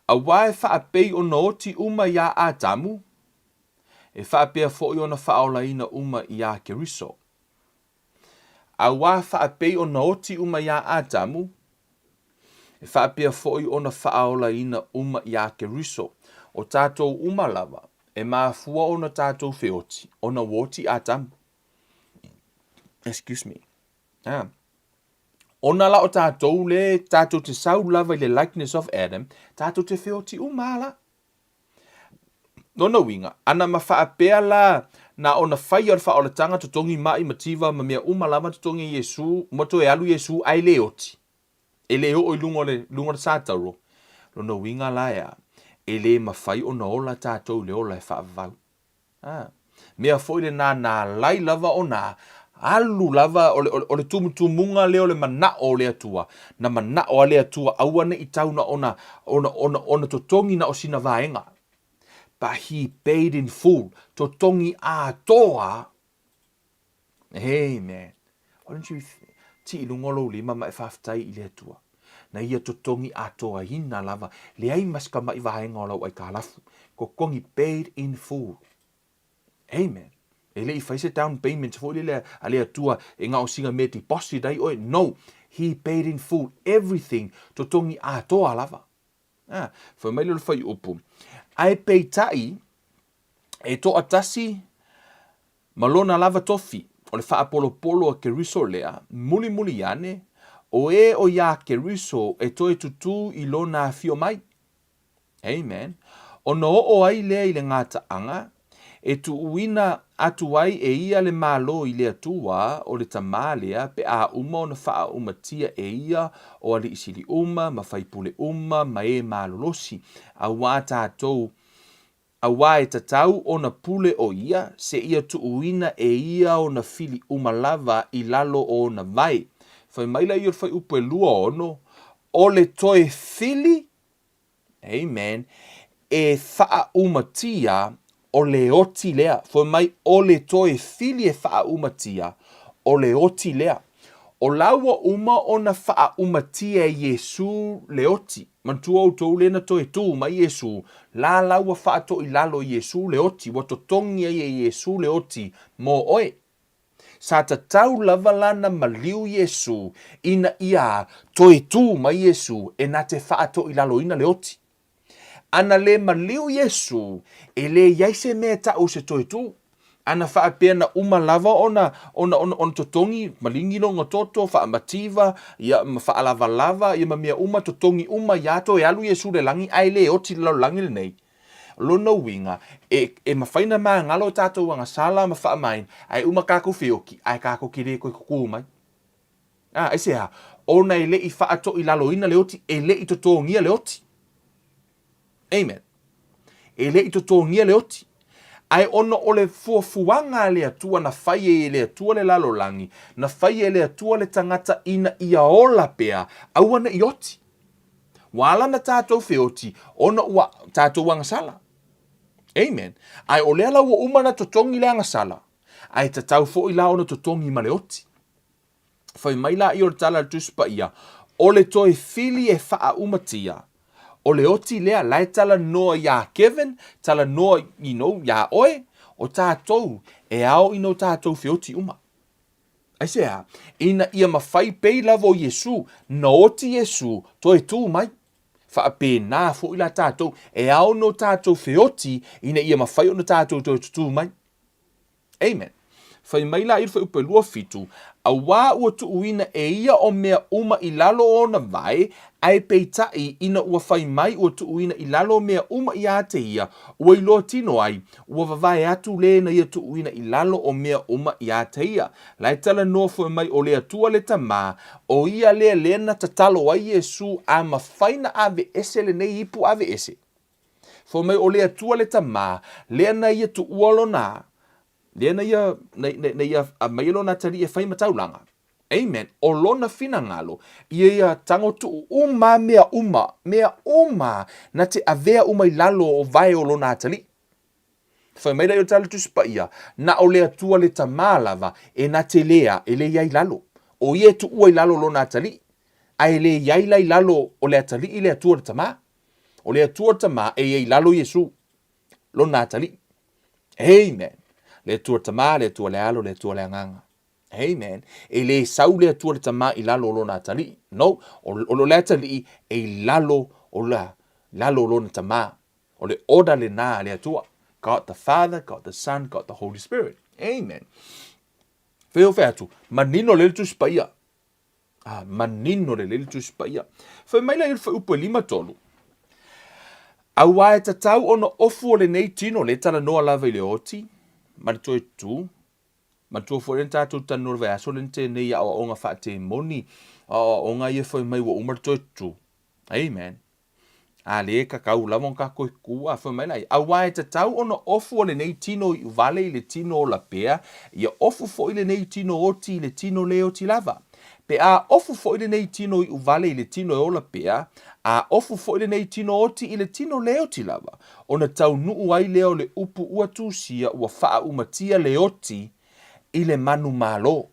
A wae whaapei o na oti uma ia a tamu, e whaapea fo i ona whaolaina uma ia Keriso. A wā whaapei o na oti uma ia a tamu, e whaapea fo i ona whaolaina uma ia Keriso. O tātou uma lava, e maafua o na tātou whioti, o na woti a tamu. Excuse me. Ona la o tātou le, tātou te sau lava i le likeness of Adam, tātou te whioti umala. Nona winga, ana ma whaapea la na ona whai ar whaolatanga tutongi mai mativa ma mea umalama tutongi Yesu, moto e alu Yesu ai le oti. E le o i lunga le sātauro. Nona winga la ea, e le ma whai o na ola tātou le ola e whaavau. Mea foile na lai lava o na alu lava o le tumutumunga leo le mana o le atua. Na mana o le atua awane i tauna ona totongi na o sina vaenga. But he paid in full. Totongi a toa. Hey man. Why don't you ti lungolo lima ma whaftai i le atua. Na ia totongi a toa hina lava. Le ai maska mai vaenga o lau ai kālafu. Ko kongi paid in full. Amen. Ele I whaise down payment for le ale atua e ngā o singa me deposit ai oi. No, he paid in full everything to tongi a toa lava. Whai le whai upu. Ai peitai e to atasi malona lava tofi o le wha polo a Keriso lea muli ane o e o ia Keriso e toi tutu I lona fio mai. Amen. O no o ai lea I le ngata anga e tu uina atu ai e ia le malo I le atua o le tamalea pe a uma o na wha umatia e ia o ali isili uma, ma whaipule uma, ma e malolosi. A wā tātou, a wā e tatau o na pule o ia, se ia tu uina e ia o na fili uma lava I lalo o na vai. Whai maila I o whai upo e lua ono, o le toe fili, amen, e wha umatia o le oti lea. Fo mai o le toe fili e wha umatia o le oti lea. O laua uma o na wha umatia Yesu le oti. Mantua o tau lena toe tu mai Yesu. La laua wha to I lalo Yesu le oti. Wato tongi e Yesu le oti mo oe. Sa tatau lava lana maliu Yesu ina ia toe tu mai Yesu e na te wha to I lalo ina le oti. Ana le maliu Yesu, e le yaise mea ta o se toi tu. Ana wha apea na uma lava ona totongi, malingi no ngā toto, wha mativa, ia wha lava, ia mamia uma totongi uma yato e alu Yesu le langi, ai le oti lau langi le nei. Lona winga, e mawhaina maa ngalo tātou wanga sala ma wha main, ai uma kako whioki, ai kako kire koe kuku mai. E se ha, ona e le I wha ato I lalo ina le oti, e le I totongia le oti. Amen. E le I totongia le oti. Ai ono o le fuafuanga le atua na whai e le atua le lalolangi, na whai e le atua le tangata ina ia ola pea, awana I oti. Wala na tātou whioti, ono ua tātou wangasala. Amen. Ai o lea lau umana totongi le angasala. Ai tatau fo I la ono totongi ma le oti. Whai maila I o tala tuspa ia, o le toi fili e wha umatia, o le oti lea, lai tala noa ia Kevin, tala noa, ia oe, o tātou, e ao ino tātou whioti uma. Ai sea, ina ia mawhai pei lavo Yesu, na oti Yesu, toi tū mai. Wha pē nā fo ila tātou, e ao no tātou whioti, ina ia mawhai o no tātou toi tū mai. Amen. Whai maila I rwhai upe lua fitu, a wā ua tu uina e ia o mea uma I lalo o na vai, ai peitai ina ua whai mai ua tu uina I lalo mea uma I ate ia, ua iloa tino ai, ua vavai atu le na ia tu uina I lalo o mea uma I ate ia. Lai tala noa fwai mai o lea tua le tamā, o ia lea lena tatalo ai Yesu a mawhaina ave ese le nei ipu ave ese. Fo mai o le atua le tama, lea na ia tu ualo na, lea na ia a mailo na tali e whai mataulanga. Amen. O lona fina ngalo, ia tango tu mea uma, na te avea uma i lalo o vai o lona atali. Whai mai o tala tuspa ia, na o lea tua le tamalava, e na te lea, e le iai lalo. O ia tu ua i lalo lona atali, a e le iai lai lalo o le atali i le atua le tama. O le atua le tama e iai lalo Yesu, lona atali. Amen. Le atua le tama, le atua le alo, le atua le anganga. Amen. E le sau le atua le tama i lalo lona atali. No, o le atali e lalo o lalo lona tama. O le oda le na le atua. God the Father, God the Son, God the Holy Spirit. Amen. Feo atu, manino le tu spaia. Manino le tu spaia. Fe mai la il fa upo lima tolu. Awa e tatau ono ofu o le nei tino le tala noa lava i le oti. Marito e tu. Marito fo le tatu tanu le aso le te nei a o nga fa te moni. O nga ia foi mai wa umarito e tu. Amen. A le kakau lamon ka koe kua fa mai lai. Awa e tatau ono ofu o le nei tino i vale i le tino o la pea. Ia ofu fo i le nei tino oti i le tino le oti lava. Pe a ofu fo i le nei tino i uvale i le tino e ola pea, a ofu fo i le nei tino oti i le tino leo ti lava. Ona tau nuu ai leo le upu ua tūsia ua faa umatia leoti i le manu malo.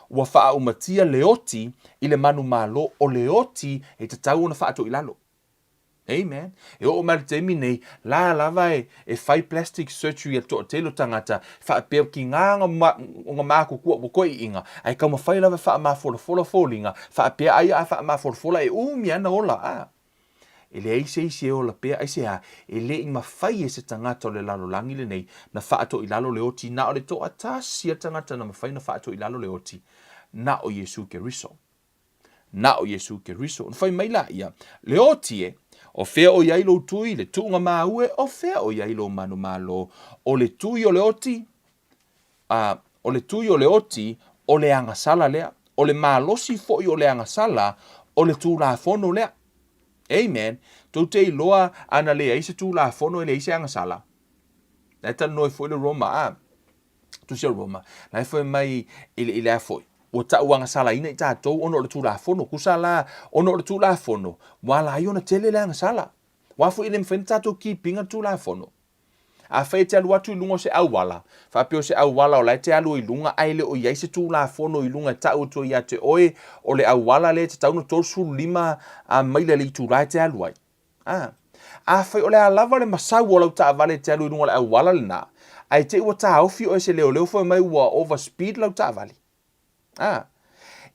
Ua faa umatia leoti i le manu malo o leoti e tatau ona faa to ilalo. Amen. E o mali te nei, la lava e fai plastic surgery a to telo tangata, fa pe ki nga mako ku ko inga. Ai ka ma fai lava fa ma fola folinga, fa pe ai fa ma fola e mi ana ola. Ele ai se ola pe ai se ele i ma fai se tangata le lalo langi le nei, na fa to ilalo le oti na o le to atasi tangata na ma fai na fa to ilalo le oti. Na o Yesu ke riso. Na o Yesu ke riso. Fai mai la ia. Le oti o fea o iai lo tui, le tuunga maue, o fea o iai lo manu malo, o le tui o le oti, o le tui o le oti, o le angasala lea, o le malosi foi o le angasala, o le tū la fono lea. Amen. Tau te iloa ana lea ise tū la fono e le ise angasala. Neta noi foi le Roma, tu se Roma, nai foi mai ile a foi. O ta uanga sala ina i tātou ono le tūla fono. Kusala ono le tūla fono. Wala ai ona tele le anga sala. Wafu ile mwhene tātou ki pinga tūla fono. A whai te alu atu i lunga se awala. Whapio se awala o lai te alu i lunga aile o iai se tūla fono i lunga tau tu i ate oe o le awala le te tauna torsu lima a maile li tūla te alu ai. A whai o le alava le masau o lau ta avale te alu i lunga le awala le na. Ai te ua ta aufi o se leo fo mai ua overspeed lau ta avale.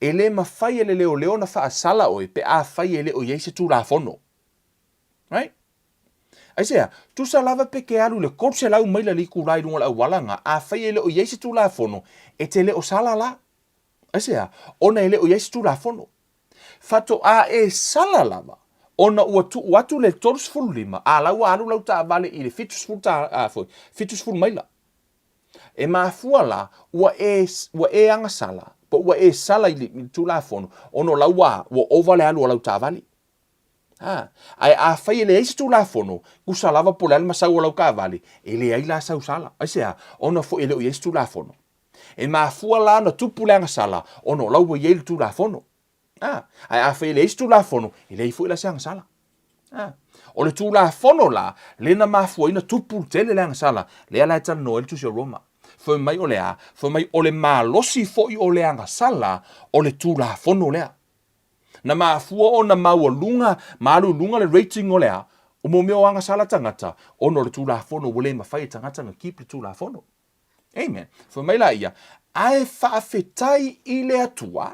Ele mawhai ele leo na wha sala oi, pe a whai ele o yeise tū la fono. Right? Ai sea, tu sa lava pe ke alu le korse lau maila li ku rai runga la walanga, a whai ele o yeise tū la fono, e te le o sala la. Ai sea, ona ele o yeise tū la fono. Fato a e sala lava, ona ua tu watu le tors fulu lima, a lau alu lau ta vale i le fitus fulu maila. E mafua la, ua e anga sala, po ua e sala i tu la fono, ono la ua ovale alu o lau tavali. Ai a whai ele eisi tu la fono, kusa lava po le alma sau o lau kavali, ele ai la sau sala. Ai sea, ono fo ele o eisi tu la fono. E mafua la na tupu le anga sala, ono lau ua yele tu la fono. Ai a whai ele eisi tu la fono, ele i fo ila se anga sala. O le tu la fono la, le na mafua ina tupu tele le anga sala, le ala etana no ele tu se Roma. Foi mai o lea, foi mai o le malosi foi o le anga sala, o le tu la fono lea. Na mafua o na maua lunga, malu lunga le rating o lea, o mo meo anga sala tangata, o no le tu la fono, wale mawhai tangata nga keep le tu la fono. Amen. Foi mai la ia, ae whaafetai i le atua,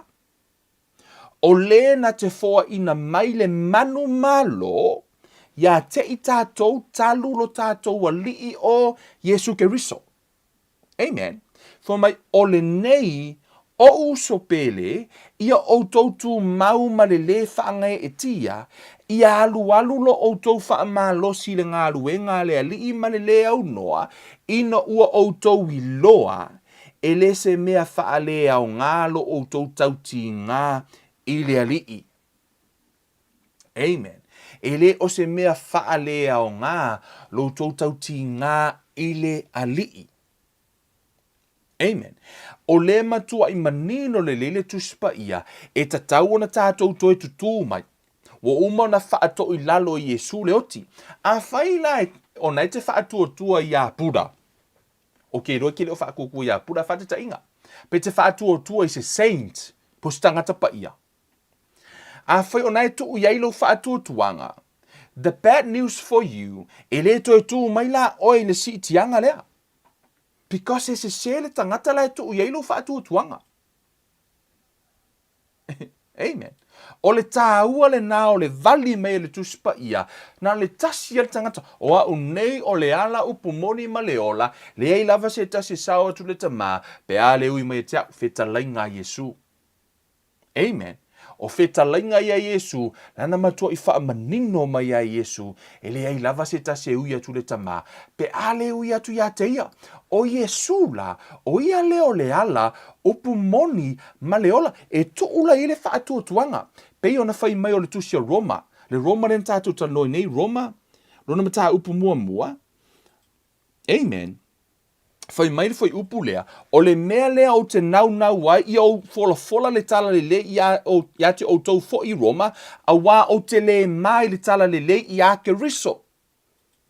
o le na te foa ina mai le manu malo, ia te i tātou, talulo tātou a lii o Yesu Keriso. Amen. For mai ole nei o uso pele ia o tautu mau malele whaangai e tia ia alu lo o tau wha malosi le ngā luenga le ali malele au noa ina ua o tau i loa e le se mea whaale au ngalo o tau tauti ngā i le alii. Amen. e le o se mea faa lea o ngā, lo tau ti ngā ile alii. Amen. O le matua I manino le lele tuspa ia, e tatau na tātou toi tutu mai. Wo uma na whaato I lalo I Yesu le oti. A whaila o nei te whaatua tua I a pura. O ke roi ke leo whaakuku I a pura whatita inga. Pe te whaatua tua I se saint, po stangata pa ia. A whai o nei tu iai lo whaatua tuanga. The bad news for you, e le toi tu mai la oi le si tianga lea. Because e se sele tangata la tu iai lo whaatua tuanga. Amen. O le tāua le nā o le vali mei le tuspa ia, na le tasi al tangata, o a unei o le ala upumoni ma le ola, le ei lava se tasi sawa tu le tamā, pe a le ui mai te au feta lainga Yesu. Amen. O feta lainga ia Yesu, nana matua I wha manino mai a Yesu, e le ei lava se tasi e ui atu le tamā, pe a le ui atu ia te ia. O Yesu la, o ia leo le ala, upumoni ma le ola, e tuula I le wha atua tuanga. Pei ona whai mai o le tusia Roma. Le Roma ren tātou tanoi nei Roma. Rona mata upu mua mua. Amen. Whai mai le whai upu lea. O le mea lea o te nau wai I au fola le tala le le ia te o tau fo I Roma. A wā o te le mai le tala le le I a ke riso.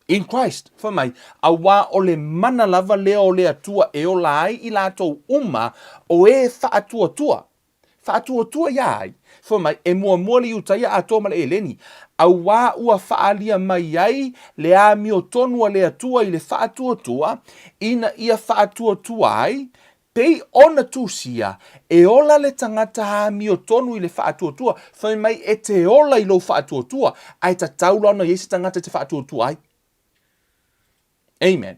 In Christ. Whai mai. A wā o le mana lava lea o lea tua e o lai I la tau uma o e wha atua tua. Wha atua tua ia ai. Whai mai, e mua li utaia a tō male e leni. A wā ua whaalia mai ai, le a mio tonua le atua I le whaatua tua, ina ia whaatua tua ai, pei ona tūsia, e ola le tangata a mio tonu I le whaatua tua, whai mai e te ola I lo whaatua tua, ai ta taula ona Yesu tangata te whaatua tua ai. Amen.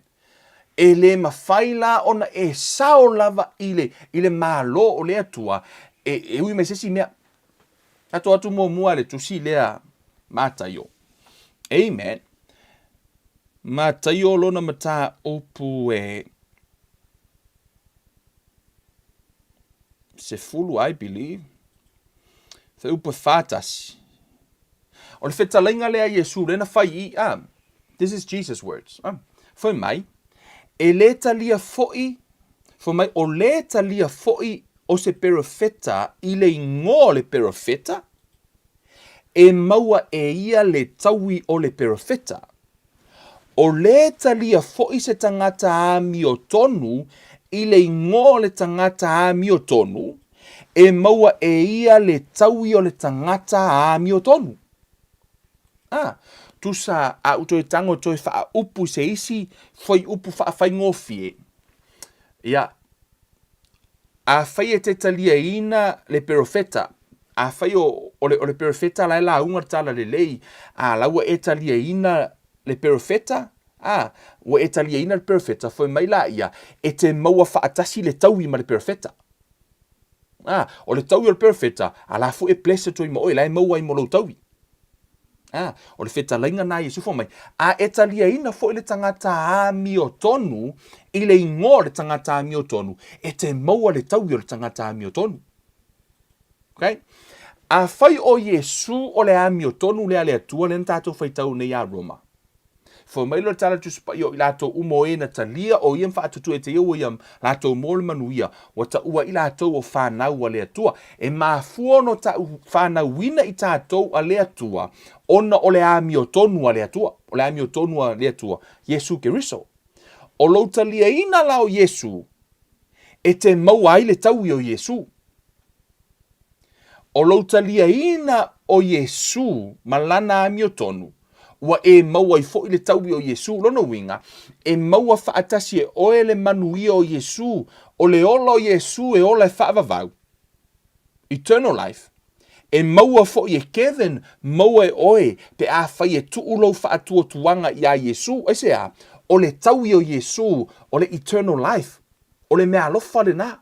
E le mawhaila ona e sao lava I le malo o le atua, e ui me sesi mea, atu mua le tusi lea mātaio. Amen. Mātaio lona mata opu se fulu, I believe. Te upa whātasi. O le whetalainga lea Yesu, lena whai I, this is Jesus' words. Whai mai, e le talia foi, whai mai, o le talia foi o se perofeta I le ingo le perofeta, e maua e ia le taui o le perofeta. O le talia foi se tangata a mio tonu, I le ingo le tangata a mio tonu, e maua e ia le taui o le tangata a mio tonu. Tusa a uto e tango toi wha upu se isi, foi upu wha whai ngofie. Ia, a whai e te talia ina le perofeta, a whai o le perofeta lai la unga tala le lei, a laua e talia ina le perofeta, ua e talia ina le perofeta, foi mai la ia, e te maua whaatasi le taui ma le perofeta. O le taui o le perofeta, a la fu e plese toi ma oi, lai maua I molo taui. O le feta lainga na Yesu fo mai, a e talia ina fo le tangata a mio tonu, I le ingo le tangata a mio tonu, e te maua le taui o le tangata a mio tonu. Okay? A whai o Yesu o le a mio tonu le a le atua le ntato whai tau nei a Roma. Fo mai lo tala tu spa yo lato umo e na talia o iam fa tu e te o iam lato mol manuia wa ta ua I lato o fa na wa le atua e ma fuono ta fa na wina I tato a le atua ona o le a mio tonu a le atua o le a mio tonu a le atua Yesu Keriso o lo talia ina lao Yesu e te mau ai le tau o Yesu o lo talia ina o Yesu malana a mio tonu wa e maua I fo I le tau o Yesu lono winga e maua whaatasi e oe le manui o Yesu o le ola o Yesu e ola e whaavavau eternal life e maua fo I e Kevin maua e oe pe a whai e tuulo whaatua tuanga I a Yesu ese a o le tau o Yesu o le eternal life o le mea lofa le na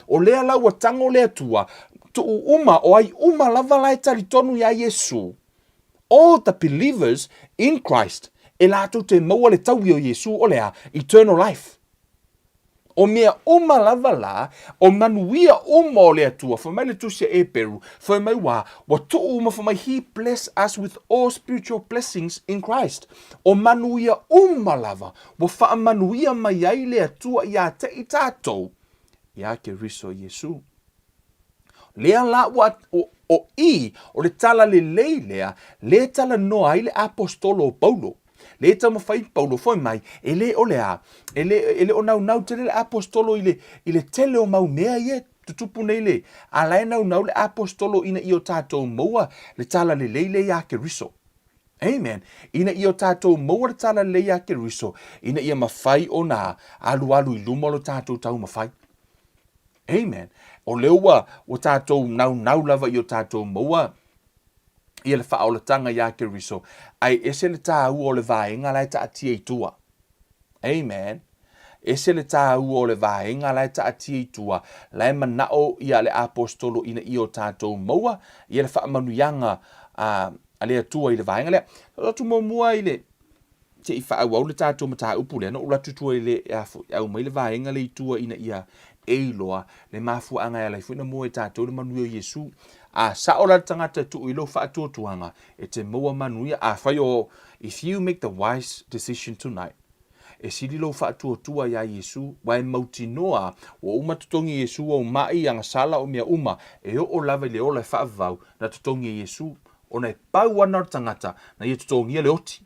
o lea lau tango lea tua tu uma o ai uma lava lai talitonu I a Yesu all the believers in Christ, e lato te maua le tau o Yesu o lea, eternal life. O mea uma lava la, o manuia uma o le atua, for mai le tusia e peru, for mai wa to uma for mai he bless us with all spiritual blessings in Christ. O manuia uma lava, wa faa manuia mai ai le atua ia te i tātou, ia ke riso Yesu. Lea la o le tala le lea, le tala noa ai le apostolo Paulo. Le tama fai Paulo foi mai, ele o lea, ele o nau tele le apostolo ile tele o mau mea ie, tutupu nei le, a lai nau le apostolo ina i o tātou moa, le tala le ia ke riso. Amen. Ina i o tātou moa le tala le ia ke riso, ina ia mawhai o nā, alu i luma lo tātou tau mawhai. Amen. O leua o tātou nau lava i o tātou moa, ia le whaolatanga ia ke riso, ai ese le tāu o le vaenga lai ta atia i tua. Amen. Ese le tāu o le vaenga lai ta atia i tua, lai manao ia le apostolo ina i o tātou moa, ia le whaamanuianga a le atua i le vaenga lea. Rotu mua i le, te i whaau au le tātou mata upu lea, no ula tutua i le au mai le vaenga le i tua ina ia eiloa, le mafu anga ia lai fuina mua i tātou le manuia Yesu. A saola tangata tu ilo whaatua tuanga, e te moa manuia, a whai o, if you make the wise decision tonight, e siri lo whaatua tua ia Yesu, wai mauti noa, o umatutongi Yesu o mai anga sala o mea uma, e o lava le ola whaavau, na tutongi Yesu, o nei pau ana tangata, na ia tutongi le oti.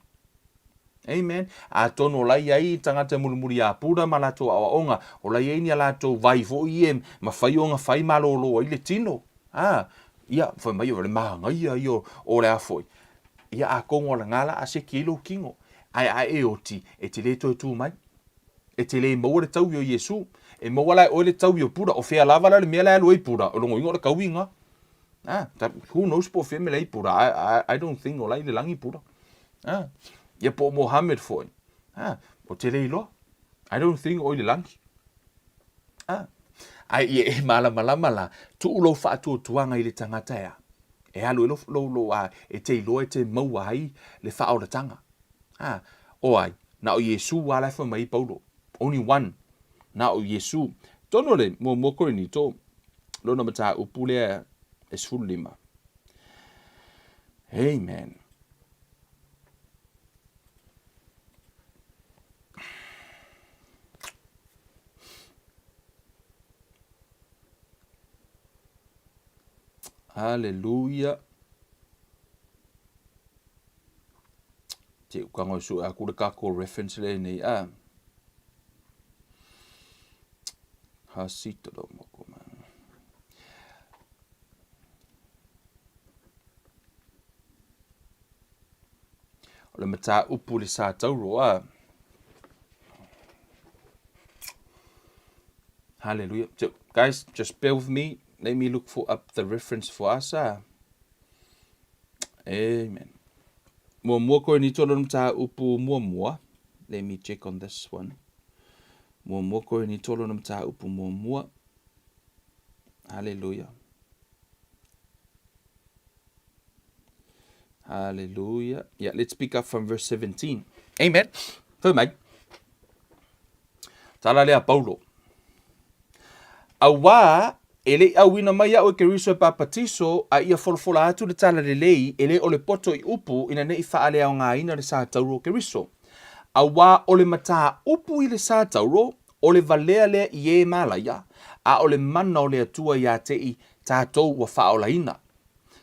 Amen. A tono lai ai tangata mulimuri a pura malato a onga, o lai ai ni alato vai fo iem, ma whai o nga whai malolo i le tino. Ia, foi mai o le mahanga ia o le afoi. Ia a kongo la ngala a se kilo kingo. Ai e oti, e te le toi tu mai. E te le maua le tau yo Yesu. E maua lai o le tau yo pura. O fea lava la le mea lai loi pura. O longo ingo la kauinga. Who knows po fea me lai pura. I don't think o lai le langi pura. Ia po Mohammed foi. O te le ilo. I don't think o le langi. Ai e mala tu ulo fatu tuanga i le tangata ea. E alu lo e te ilo e te maua ai le whao le tanga. O ai, na o Yesu wala fa mai Paulo. Only one. Na o Yesu. Tono le, mo korini to. Lona mata upulea e sfulima. Amen. Hallelujah. Te ukango su a kura kako reference le nei hasito do moko man. O le mata upu le sa tauro Hallelujah. So, guys, just bear with me. Let me look up the reference for us. Amen. Mua koe ni tolo mta upu mua. Let me check on this one. Mua koe ni tolo mta upu mua. Hallelujah. Hallelujah. Yeah, let's pick up from verse 17. Amen. Foi mai. Tala lea Paulo. Awa ele awina mai o ke riso papatiso a ia folfola atu le tala le lei ele o le poto i upu ina nei faale au ngā ina le sa tauro ke riso. Awa o le mata upu i le sa tauro o le valea lea i e malaya a o le mana o le atua ia te i tātou wa faola ina.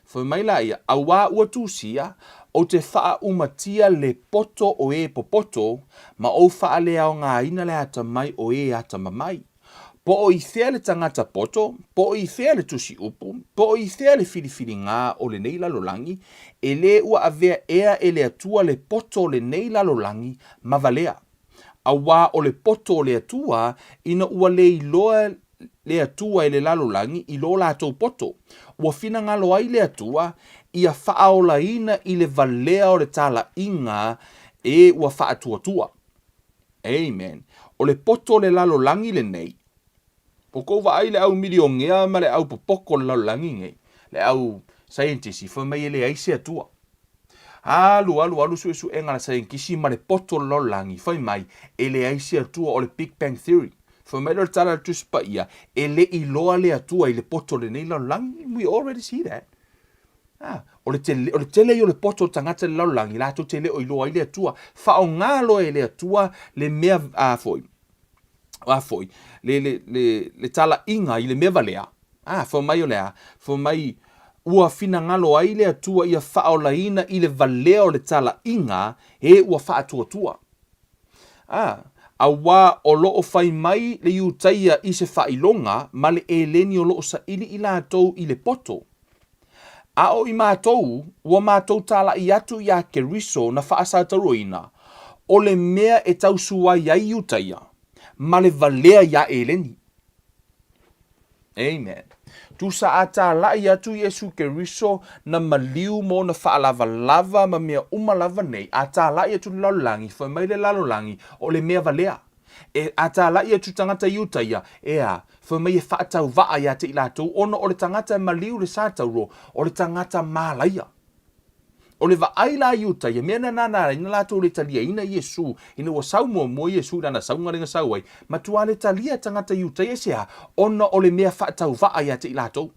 Foi mai la ia awa ua tūsia o te faa umatia le poto o e popoto ma o faale au ngā ina le ata mai o e ata mamai. Po o i thea le tangata poto, po o i thea le tusi upu, po o i thea le filifili ngā o le nei lalolangi, e le ua avea ea e le atua le poto o le nei lalolangi mavalea. Awa o le poto o le atua, ina ua le iloa le atua e le lalolangi i lo latou poto. Ua fina ngalo ai le atua, ia faaola ina i le valea o le tala inga e ua faatuatua. Amen. O le poto o le lalolangi le nei, o kova ai le au miliongea ma le au popoko le lalolangi ngei. Le au scientist i whamai e le aise atua. Alu su e ngana scientist ma le poto le lalolangi. Whai mai e le aise atua o le Big Bang Theory. fa mai le tala tusi pa ia, e le I loa le atua I le poto le nei laulangi, we already see that. O le tele o le poto tangata le laulangi, la to tele o I loa I le atua, fa o ngalo e le atua, le mea foi. Foi, le tala inga I le mea valea. Fa mai o lea, fa mai, ua fina ngalo ai le atua ia whaolaina I le valea o le tala inga, ua wha atua tua. A wā o loo whai mai le iutaia I se whailonga, ma le leni o loo sa ili I lātou I le poto. A o I mātou, ua mātou tala I atu I a keriso na whaasataroina, o le mea e tausua iai iutaia, ma le valea ia leni. Amen. Tu sa ata la atu Yesu Keriso na maliu mo na whaalava lava ma mea umalava nei. Ata la atu lalolangi, fa mai le lalolangi o le mea valea. E ata la atu tangata iutaia, fa mai e whaatau waa ia te ilatou, ono o le tangata maliu le sātauro, o le tangata mālaia. O le vaaila iuta ia mea nana ina latou le talia ina Yesu ina ua sau mo Yesu nana saunga ringa sau ai ma tua le talia tangata iuta ia sea ona o le mea whaatau vaa ia te ilatou.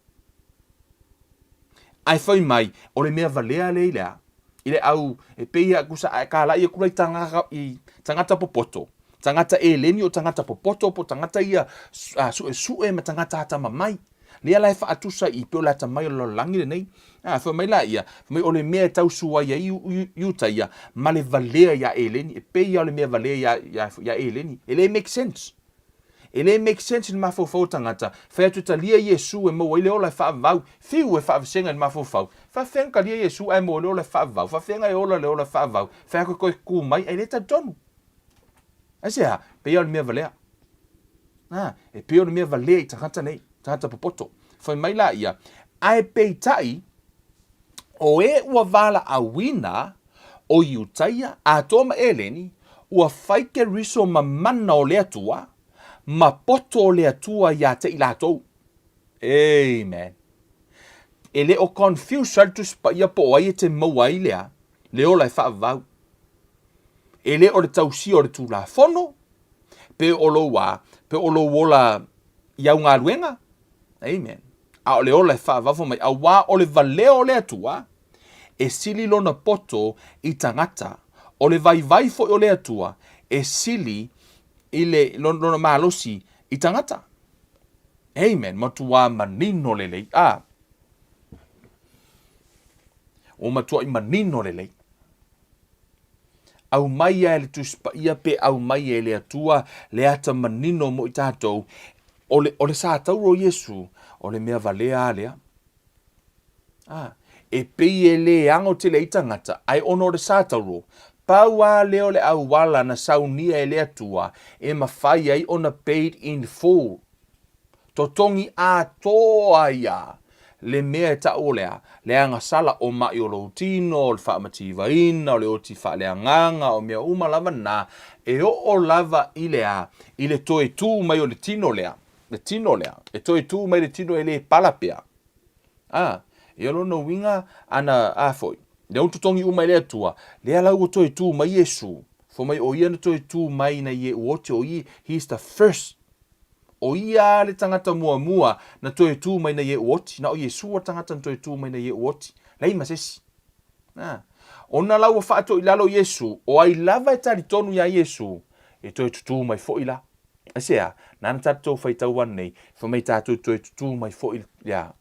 Ai whai mai o le mea valea le ilea ile au e peia kusa ka la ia kurai tangata popoto. Tangata leni o tangata popoto po tangata ia sue ma tangata ata mamai. Lea lai whaatusa I peo la tamai o langi le nei. Fa mai la ia, fa mai o le mea tau sua ia iuta ia, ma le valea ia leni, e pe ia o le mea valea ia leni. Ele make sense. Ele make sense ni mafofau tangata. Fa atu talia Yesu e mo ile o la whaavau, fiu e whaavisenga ni mafofau. Fa whenka lia Yesu e mo le o la whaavau, fa whenga e ola le o la whaavau, fa koe ku mai, e le ta tonu. Asea, pe ia o le mea valea. E pe o le mea valea I tangata nei. Tata popoto. Foi mai la ia. Ai peitai o ua vala a wina o iutaia a toma eleni ua faike riso ma mana o le atua ma poto o le atua ia te ilatou. Amen. Ele o confusion tu spa ia po ai te mawai lea le ola e whaavau. Ele o le tausi o le tula fono pe o lo wola iau ngā ruenga. Amen. A o le ola e whaavavo mai, a wā o le valeo o le atua, e sili lona poto I tangata, o le vai fo o le atua, e sili I le lona malosi I tangata. Amen. Matua manino le lei. O matua I manino le lei. Au mai e le tuspa ia pe au mai e le atua, le ata manino mo I tātou, o le sātauro Yesu, o le mea valea alea. E pei e le ango te le itangata, ai ono le sātauro, pau a leo le au wala na saunia e le atua, e mawhai ai ona paid in full. Totongi a toa ia, le mea e ta olea, le anga sala o mai o lo tino, o le whaamativa ina, o le oti wha le anganga, o mea uma lava na, e o lava I lea, I le toe tū mai o le tino lea. Le tino lea. E toi tū mai le tino e le palapea. E alo no winga ana foi. Le untutongi umai le atua. Le ala ua toi tū mai Yesu. Fo mai o ia na toi tū mai na ye uote o I. He's the first. O ia le tangata mua na toi tū mai na ye uote. Na o Yesu a tangata na toi tū mai na ye uote. Lei masesi. Ona lau a whaato I lalo Yesu. O ai lava e tari tonu ya Yesu. E toi tū mai fo ila. Asea, nana tātou whai tauan nei, whamai tātou toi tutu mai fo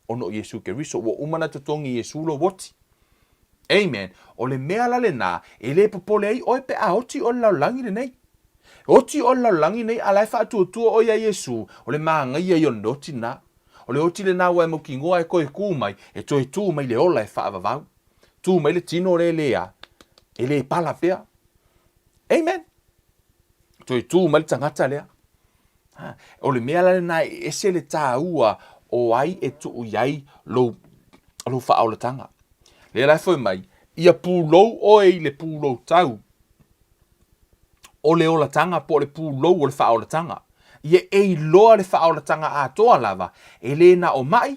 ono Yesu Keriso, wa umana tutongi Yesu lo woti. Amen. O le mea lale nā, e le papole ai, oi pe a oti o laulangi le nei. Oti o laulangi nei, a lai whaatua o ia Yesu, o le maa ngai ai on oti nā. O le oti le nā wai mo ki ngoa e koe kū mai, e toi tū mai le ola e whaavavau. Tū mai le tino le lea, e le pala pea. Amen. Toi tū mai le tangata lea. O le mea lale nai e se le tā ua o ai e tu iai lo whaolatanga. Le lai foi mai, ia pūlou o e le Puloutau ole Olataga po le pūlou o le whaolatanga. Ia e loa le whaolatanga a toa lava, e le na o mai,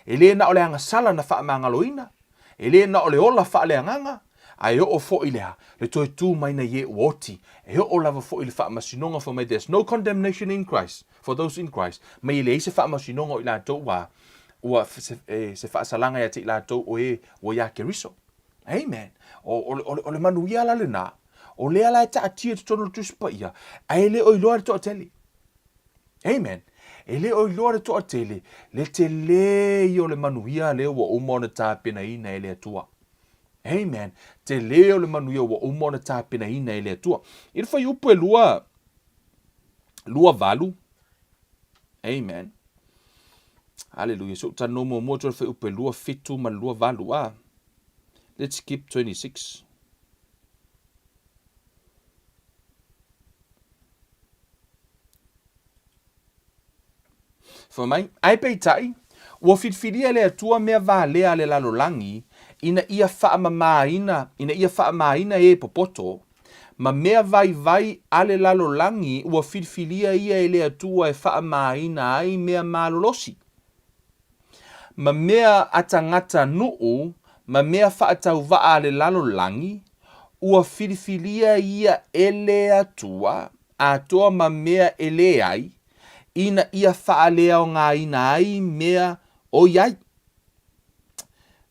e le na o le anga sala na wha mangaloina, e le na o le ola wha le anganga, Ai o fo i lea, le toi tū mai na ye uoti, e o lava fo i le whaamasinonga for me, there's no condemnation in Christ, for those in Christ, mai le se whaamasinonga o i lātou ua se whaasalanga ia te i lātou o ia ke riso. Amen. O le manuia la le nā, o le ala e ta atia te tono tuspa ia, ai le o iloa le toa tele. Amen. E le o iloa le toa tele, le te le i o le manuia le ua umona tā pena ina e le atua. Amen. Te leo le manuia ua umona tā pena ina e le atua. I le whai upu e lua valu. Amen. Hallelujah. So ta no mo to le whai upu e lua fitu ma lua valu. Let's skip 26. For mai, ai pei tai, ua fitfiria le atua mea vālea le lalolangi, ina ia whaamaina e popoto, ma mea vai ale lalolangi ua fitfiria ia e le atua e whaamaina ai mea malolosi. Ma mea atangata nuu, ma mea whaatau waa ale lalolangi, ua fitfiria ia e le atua, atoa ma mea ele ai, ina ia whaalea o ngā ina ai mea o iai.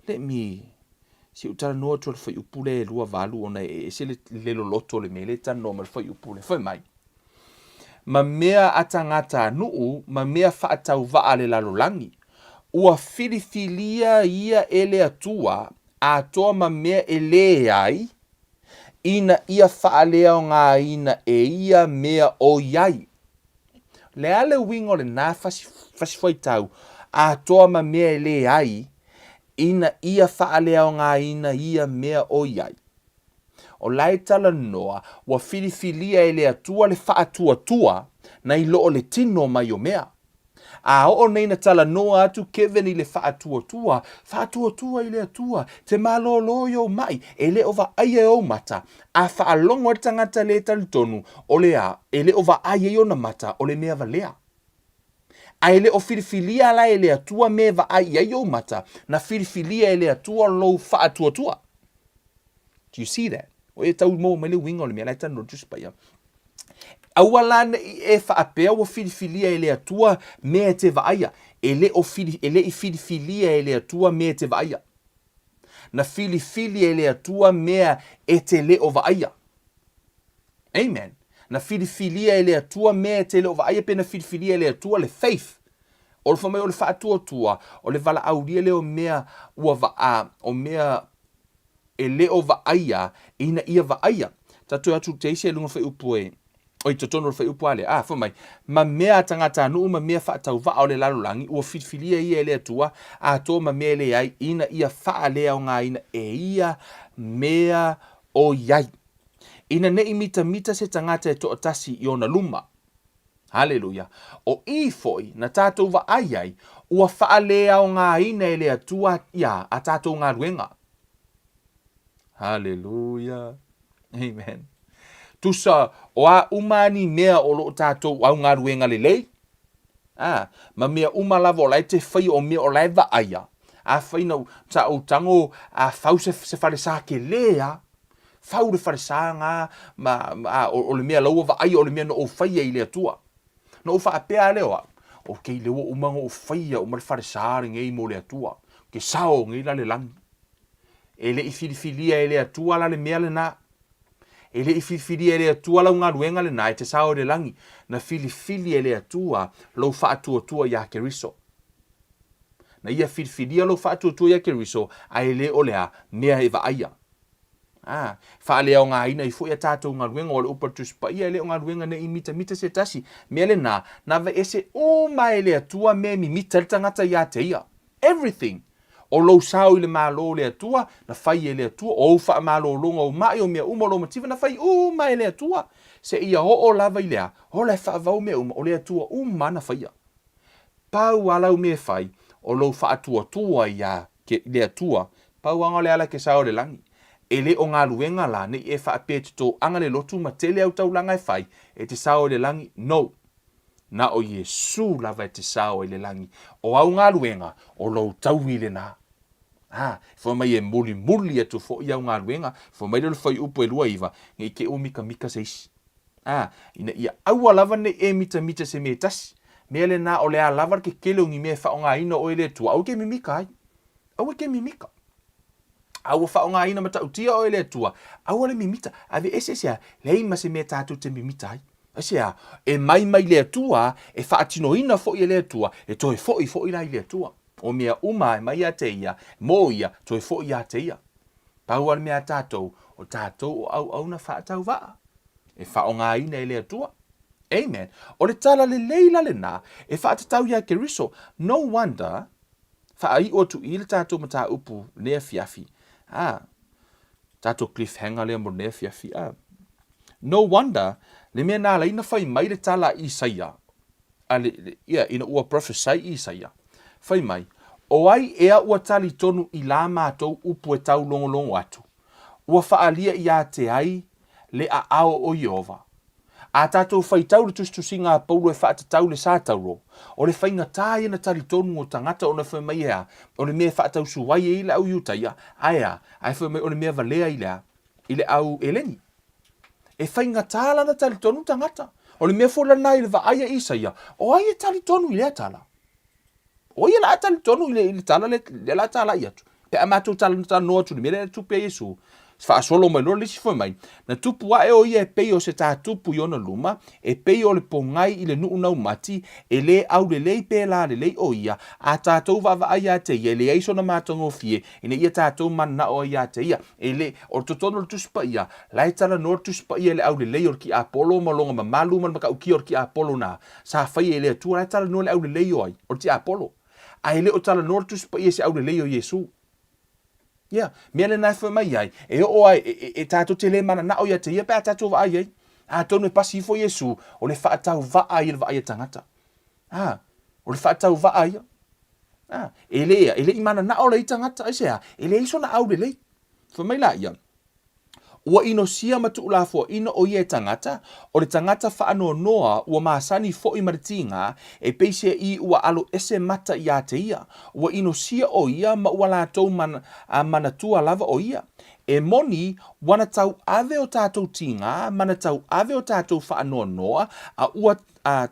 Let me si utara noa tō le whai upule e lua valu ona e se le loloto le mele tano ma le whai upule. Whai mai. Ma mea atangata nuu, ma mea whaatau waa le lalolangi. Ua filifilia ia ele atua, atoa ma mea ele ai, ina ia whaalea o ngā ina e ia mea o iai. Le ale wingo le nā whai tau, atoa ma mea ele ai, ina ia whaalea o ngā ina ia mea o iai. O lai tala noa, wa filifilia ele atua le whaatua na i loo le tino mai o mea. A o nei na tala noa atu Kevin i le whaatua i le atua, te malolo yo mai, e le ova aia o mata, a whaalongo tangata le talitonu, o le a, e le ova aia o na mata, o le mea valea. A ele o filifilia la ele atua me va aia o mata, na filifilia ele atua lo whaatua. Do you see that? O e tau mo mele wingo le mea, lai tano just pa ia. Awalana e whaapea o filifilia ele atua me te vaia. Ele i filifilia ele atua me te vaia. Na filifilia ele atua mea e te le o vaia. Amen. Na filifilia ele atua mea te le o vaia pe na filifilia ele atua le faith. O le whamai o le whaatua, o le vala auria le o mea ua vaa, o mea e le o vaia, ina ia vaia. Tatu atu te isi e lunga whai upue. Oi totono whai upu ale. Whamai. Ma mea tangata anu, ma mea whaatau vaa o le lalolangi, ua filifilia ia ele atua, a tō ma mea le ai, ina ia whaalea o ngā ina e ia mea o iai. Ina ne imita se tangata e to atasi i ona luma. Hallelujah. O i foi, na tātou wa ai, ua whaalea o ngā ina ele atua ia a tātou ngā ruenga. Hallelujah. Amen. Tusa o a umani mea o lo tātou au ngā ruenga le lei. Ma mea umalava o lai te whai o mea o lai wa aia. A whai nau ta o tango a whau se whare sā ke lea. Whau le whare sā ngā o le mea laua wa aia o le mea no o whai i le atua. No o whaapea leo o kei leo umango o whaia o mare whare sā ngei mo le atua. Ke sao ngei la le langi. E le i filifilia e le atua la le mea le nā. E le i filifilia e le atua lau ngā ruenga le nā e te sao le langi. Na filifilia e le atua lau whaatua ia ke riso. Na ia filifilia lau whaatua ia ke riso a e le o lea mea e va aia. Whaalea o ngā ina i fwoi a tātou ngā ruenga o le upatus pa ia le o ngā ruenga ne i mita se tasi. Mea le nā, na va ese o mai le atua mea mi mita le tangata ia te ia. Everything. O lou sao i le mālo le atua, na whai e le atua, o wha mālo longa o mai o mea umalo mativa, na whai mai le atua. Se ia o lava i lea, o le whaavau mea o le atua na whaia. Pau alau mea whai, o lou wha atua ia le atua, pau anga le ala ke sao le langi. E le o ngā luenga la, ne e wha apete tō anga le lotu ma tele au tau langa e whai, e te sao le langi, no. Na o Yesu lava e te sao le langi, o au ngā luenga, o lou tau i le nā. Fo mai e muli atu fo ia ngā ruenga, fo mai le fai upo e lua iwa, ngai ke o mika seisi. Ina ia aua lava ne e mita se me tasi. Mea le nā o le a lava ke kele ungi mea wha o ngā ina o ele tua. Au ke mimika ai. Au ke mimika. Au wha o ngā ina mata utia o ele tua. Au le mimita. Ave ese sea, le ima se mea tātou te mimita ai. Asea, e mai le tua, e wha atino ina fo i le tua, e toi fo i lai le tua. O mea uma e mai a te ia, mo ia, toi fo i a te ia. Pau al mea tātou, o tātou o au na wha atau waa. E wha o ngā ina e le tua. Amen. O le tala le leila le nā, e wha atatau ia ke riso. No wonder, wha ai o tu i le tātou mata upu nea fiafi. Tātou cliffhanger le mo nea fiafi. No wonder, le mea nā leina whai mai le tala Isaia. Ina ua prophesy Isaia. Whai mai, o ai ea ua tali tonu i la mātou upu e tau longo atu. Ua whaalia i a te ai le a ao o Iova. A tātou whai tau le tustusi ngā paulu e whaatatau le sātauro. O le whainga tāia na tali tonu o tangata o na whai mai ea. O le mea whaatau suwai e le au iutaia. Aia, ai whai mai o le mea valea i le au eleni. E whainga tāla na tali tonu tangata. O le mea whola nai le vaaya Isaia. O ai e tali tonu i lea tala. O ia la tali tonu i le tala le la tala i atu. Pe a mātou tala no atu ni mele tupu e Yesu. Fa solo mai lo lisi foi mai. Na tupu a e o ia e pei o se tā tupu i ona luma, e pei o le pongai i le nuu nau mati, e le au le lei pe la le lei o ia, a tātou vava ai a te ia, le aiso na mātongo fie, ina ia tātou mana o ia te ia, e le o totono le tuspa ia, lai tala no le tuspa ia le au le lei o ki Apollo, malonga ma malu man maka uki o ki Apollo na, sa fai e le atua, lai tala no le au le lei o ai, o ki Apollo. A ele o tala no le tuspa ia se au le lei o Yesu. Mea le nai wha mai ai, e o ai, e tātou te le mana na o ia te ia, pēr tātou wa ai ai, tonu e pasi fo Yesu, o le whaatau wa ai le wa ai tangata. O le whaatau wa ai, ele i mana na o le i tangata, ele iso na au le lei, wha mai la ia. Ua ino sia matu la fo ino o ie tangata, o le tangata whaano noa ua maasani fo i maritinga, e peise i ua alo ese mata i a te ia. Ua ino sia o ia ma ua la tau mana tua lava o ia. E moni, wana tau ave o tātou tinga, mana tau ave o tātou whaano noa, a ua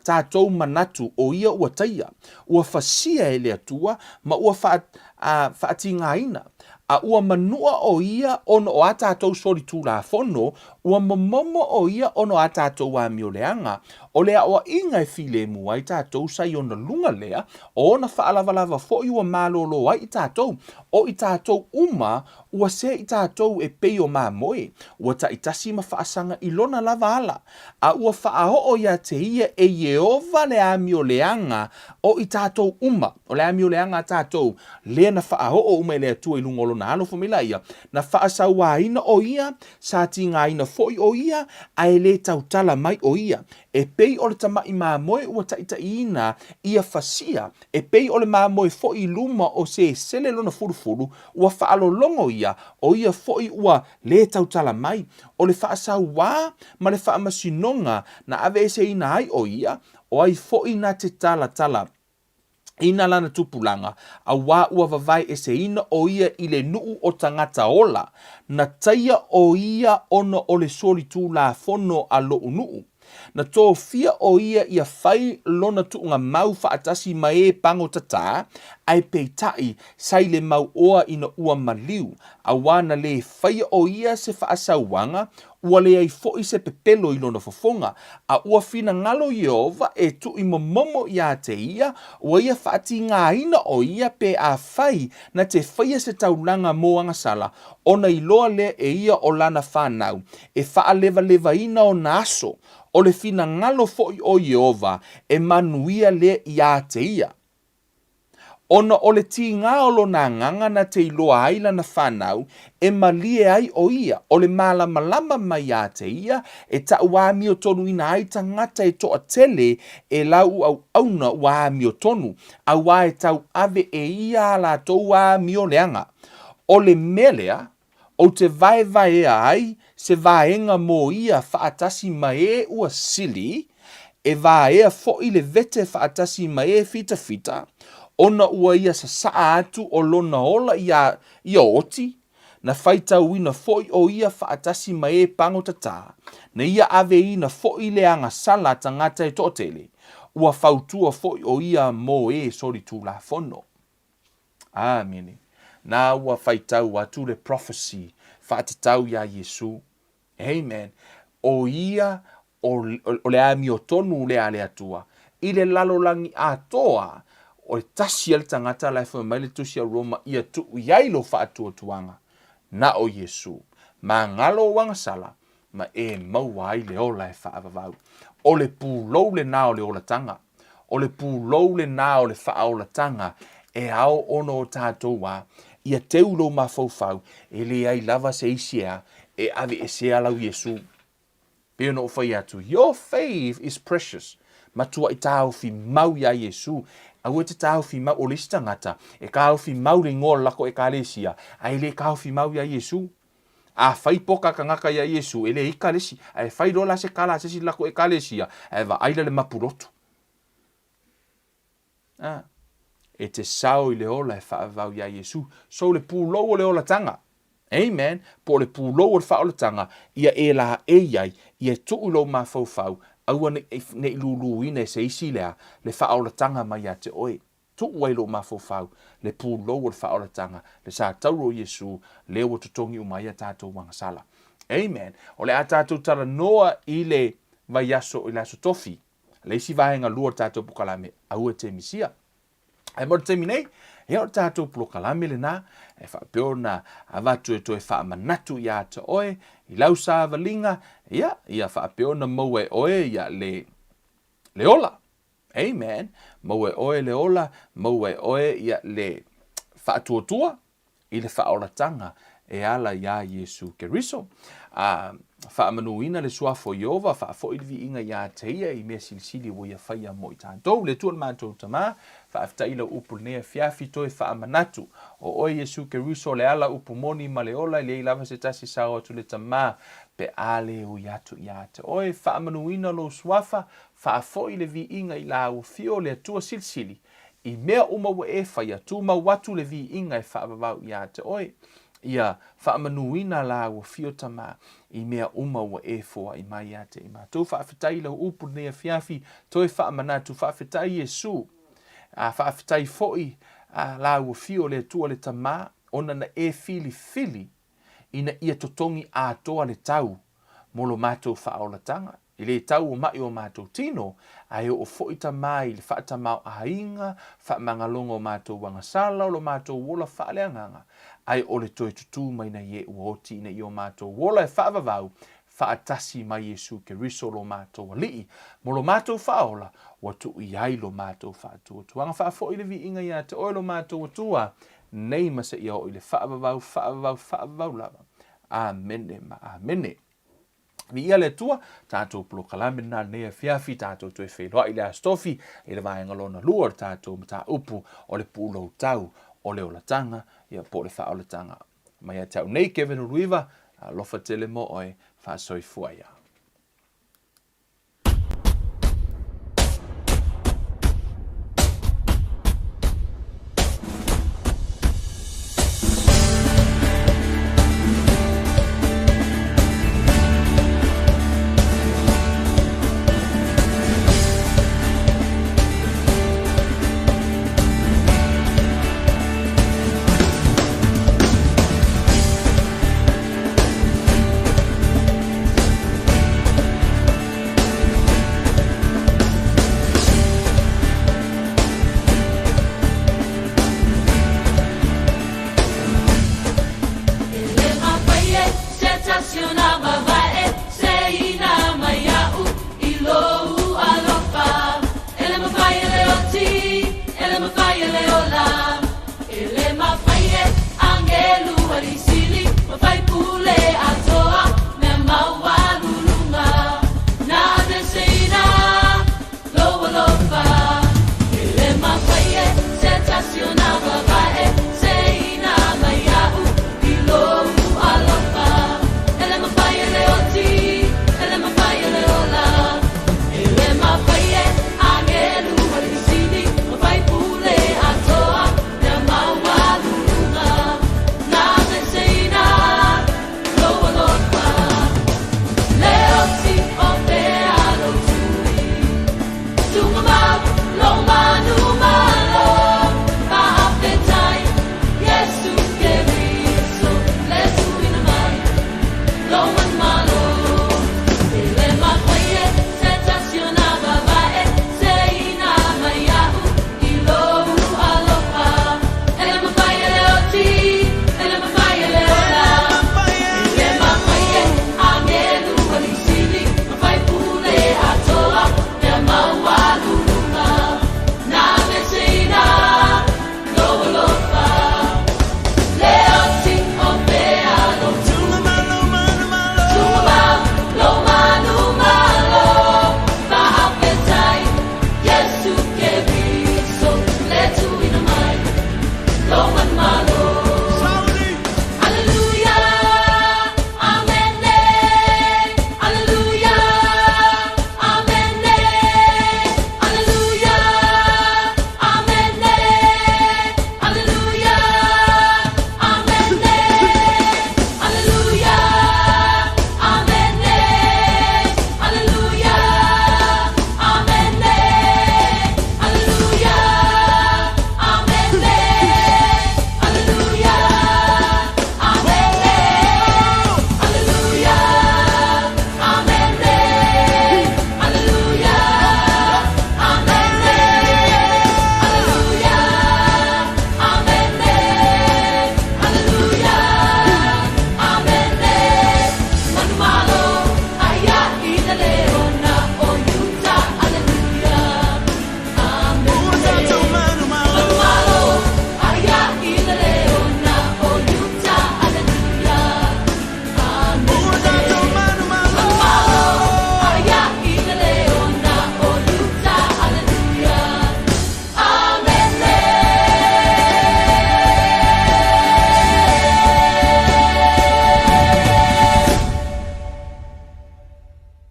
tātou manatu o ia ua taia. Ua fasia e lea tua, ma ua whaatinga ina. A ua manua o ia ono o a tātou sori tū la fono, ua momomo o ia ono a tātou wa mioleanga, o lea o inga e file mua i tātou sa i ona lunga lea, o ona whaalavalava fo i ua malolo ai i tātou, o i tātou uma, ua se i tātou e pei o mā moe, ua ta i tasi ma whaasanga i lona lava ala, a ua whaaho o ia te ia e Yehova le a mioleanga o i tātou uma, o le a mioleanga tātou, lea na whaaho o uma i lea tua i lungolo na alo fomila ia, na whaasaua ina o ia, sa ti ngā ina foi o ia, a e le tautala mai o ia, e pei o le tamai mā moe ua taita ina ia fasia, e pei o le mā moe foi luma o se sele lona furufuru, ua whaalolongo ia, o ia foi ua le tautala mai, o le whaasaua, ma le whaamasinonga, na ave se ina ai o ia, o ai foi na te tala, ina lana tupulanga, a wā ua vavai e se ina o ia i le nuu o tangata ola, na taia o ia ono o le soli tū la fono a lo nuu. Na tō fia o ia ia whai lona tuunga mau whaatasi mai e pango tata, ai peitai sai le mau oa ina ua maliu, a wana le whai o ia se whaasauanga, ua le ai fo i se pepelo i lona fofonga, a ua fina ngalo Yehova e tu i momomo i a te ia, ua ia whaati ngā ina o ia pe a whai na te whaia se taulanga moanga sala, ona i loa le e ia o lana whanau, e wha leva ina o naso, o le fina ngalo fo i o Yehova, e manuia le i a te ia. Ona o le ti ngā olo nā nganga na te iloa aila na whanau, e malie ai o ia, o le malama mai a te ia, e ta wāmi o tonu ina ai tangata e toa tele, e lau au auna wāmi o tonu, a wā e tau ave e ia la tau wāmi o leanga. O le melea, o te vai ai, se vaenga mō ia whaatasi mai ua sili, e vaea fo i le vete whaatasi mai fita, ona ua ia sasaa atu o lona ola ia oti, na faitauina fo'i o ia fa'atasi ma e pango tatā, na ia aveina fo'i le agasala tagata e to'atele, ua fautua fo'i o ia mo e soli tulafono. Amene. Na ua faitau atu le prophecy fa'atatau ia Iesu. Amen. O ia o le ami o tonu le ale atua. I le lalolangi atoa o le tasi al tangata lai fa mai le tusi a Roma ia tu iai lo fa'atua tuanga. Na o Iesu. Ma ngalo wanga sala ma e maua ai le ola e fa'avavau. O le pulou le na o le olatanga. O le pulou le na o le fa'aolatanga e ao ono o tātou wa ia teulo ma faufau e le ai lava se isia e ave e se alau Iesu. Peo no fai atu. Your faith is precious. Matua i tāu fi mau ia Iesu. Au e te tāu fi mau o lista ngata. E kāu fi mau le ngō lako e kālesia. Ai le kāu fi mau ia Iesu. A fai poka ka ngaka ia Iesu. E le ika lesi. E fai rola se kala se si lako e kālesia. E va aila le mapurotu. E te sao i le ola e whaavau ia Iesu. So le pūlou o le Olataga. Amen. Po le pūlou o le whaolatanga. Ia e la e iai. Ia tuu lo ma faufau. Aua ne lulu ina se isi lea. Le whaolatanga mai a te oe. Tuu ai lo ma faufau. Le pūlou o le whaolatanga. Le sa tauro Iesu. Le o tutongi umai a tātou wangasala. Amen. O le a tātou tara noa i le vai aso i le aso tofi. Le isi vahenga lua tātou pukalame. Aua te misia. Ai mo te minei, e o tātou pulokalame le nā, e whapeo na avatu e toe whaamanatu i a te oe, i lau sa avalinga, ia whapeo na maue oe ia le ola. Amen. Maue oe le ola, maue oe ia le whaatuatua, i le whaolatanga, e ala ia Iesu Keriso. Whaamanuina le suafo Iova, whaafo ilvi inga ia teia, i mea silisili wo ia whaia mo i tātou, le tuan mātou tamā, whaaftaila upu nea fiafi toe whaamanatu, o oi Iesu Keriso le ala upu moni ma le ola, le ilava se tasi sao atu le tamā, pe ale o iatu ia te oi, whaamanuina lo suafa, whaafo ile vi inga i la o fio le atua silisili, i mea uma wa e whaia, tu ma watu le vi inga i whaavavau ia te oi, ia whaamanuina la o fio tamā, i mea uma wa e foa i mai ate i mātou. Whaafetai lau upu nea fiafi, toi whaamanatu, whaafetai Iesu, whaafetai foi, la o fio le tua le tamā, ona na e fili, ina ia totongi atoa le tau, molo mātou whaolatanga. I le tau o mai o mātou tino, ai o foi tamā i le whaatamau ahainga, whaamangalongo o mātou wangasala, o lo mātou wola whaaleanganga, ai o le toi tutu mai na ie uoti ina i o mātou wola e whaavavau, whaatasi mai Iesu Keriso lo mātou alii, mo lo mātou whaola, watu i ai lo mātou whaatua. Tuanga whaafo i le vi inga ia te oi lo mātou atua, nei masa i o i le whaavavau lava. Amene ma amene. Vi ia le tua, tātou pulokalame nā nea fiafi, tātou toe wheloa i le astofi, i le vaenga lona lua, tātou mata upu o le Puloutau ole Olataga, ia po le whaolatanga. Mai a tau nei Kevin Uruiva, lofa tele mo oi, whaasoifua ia. Angelu, lo manu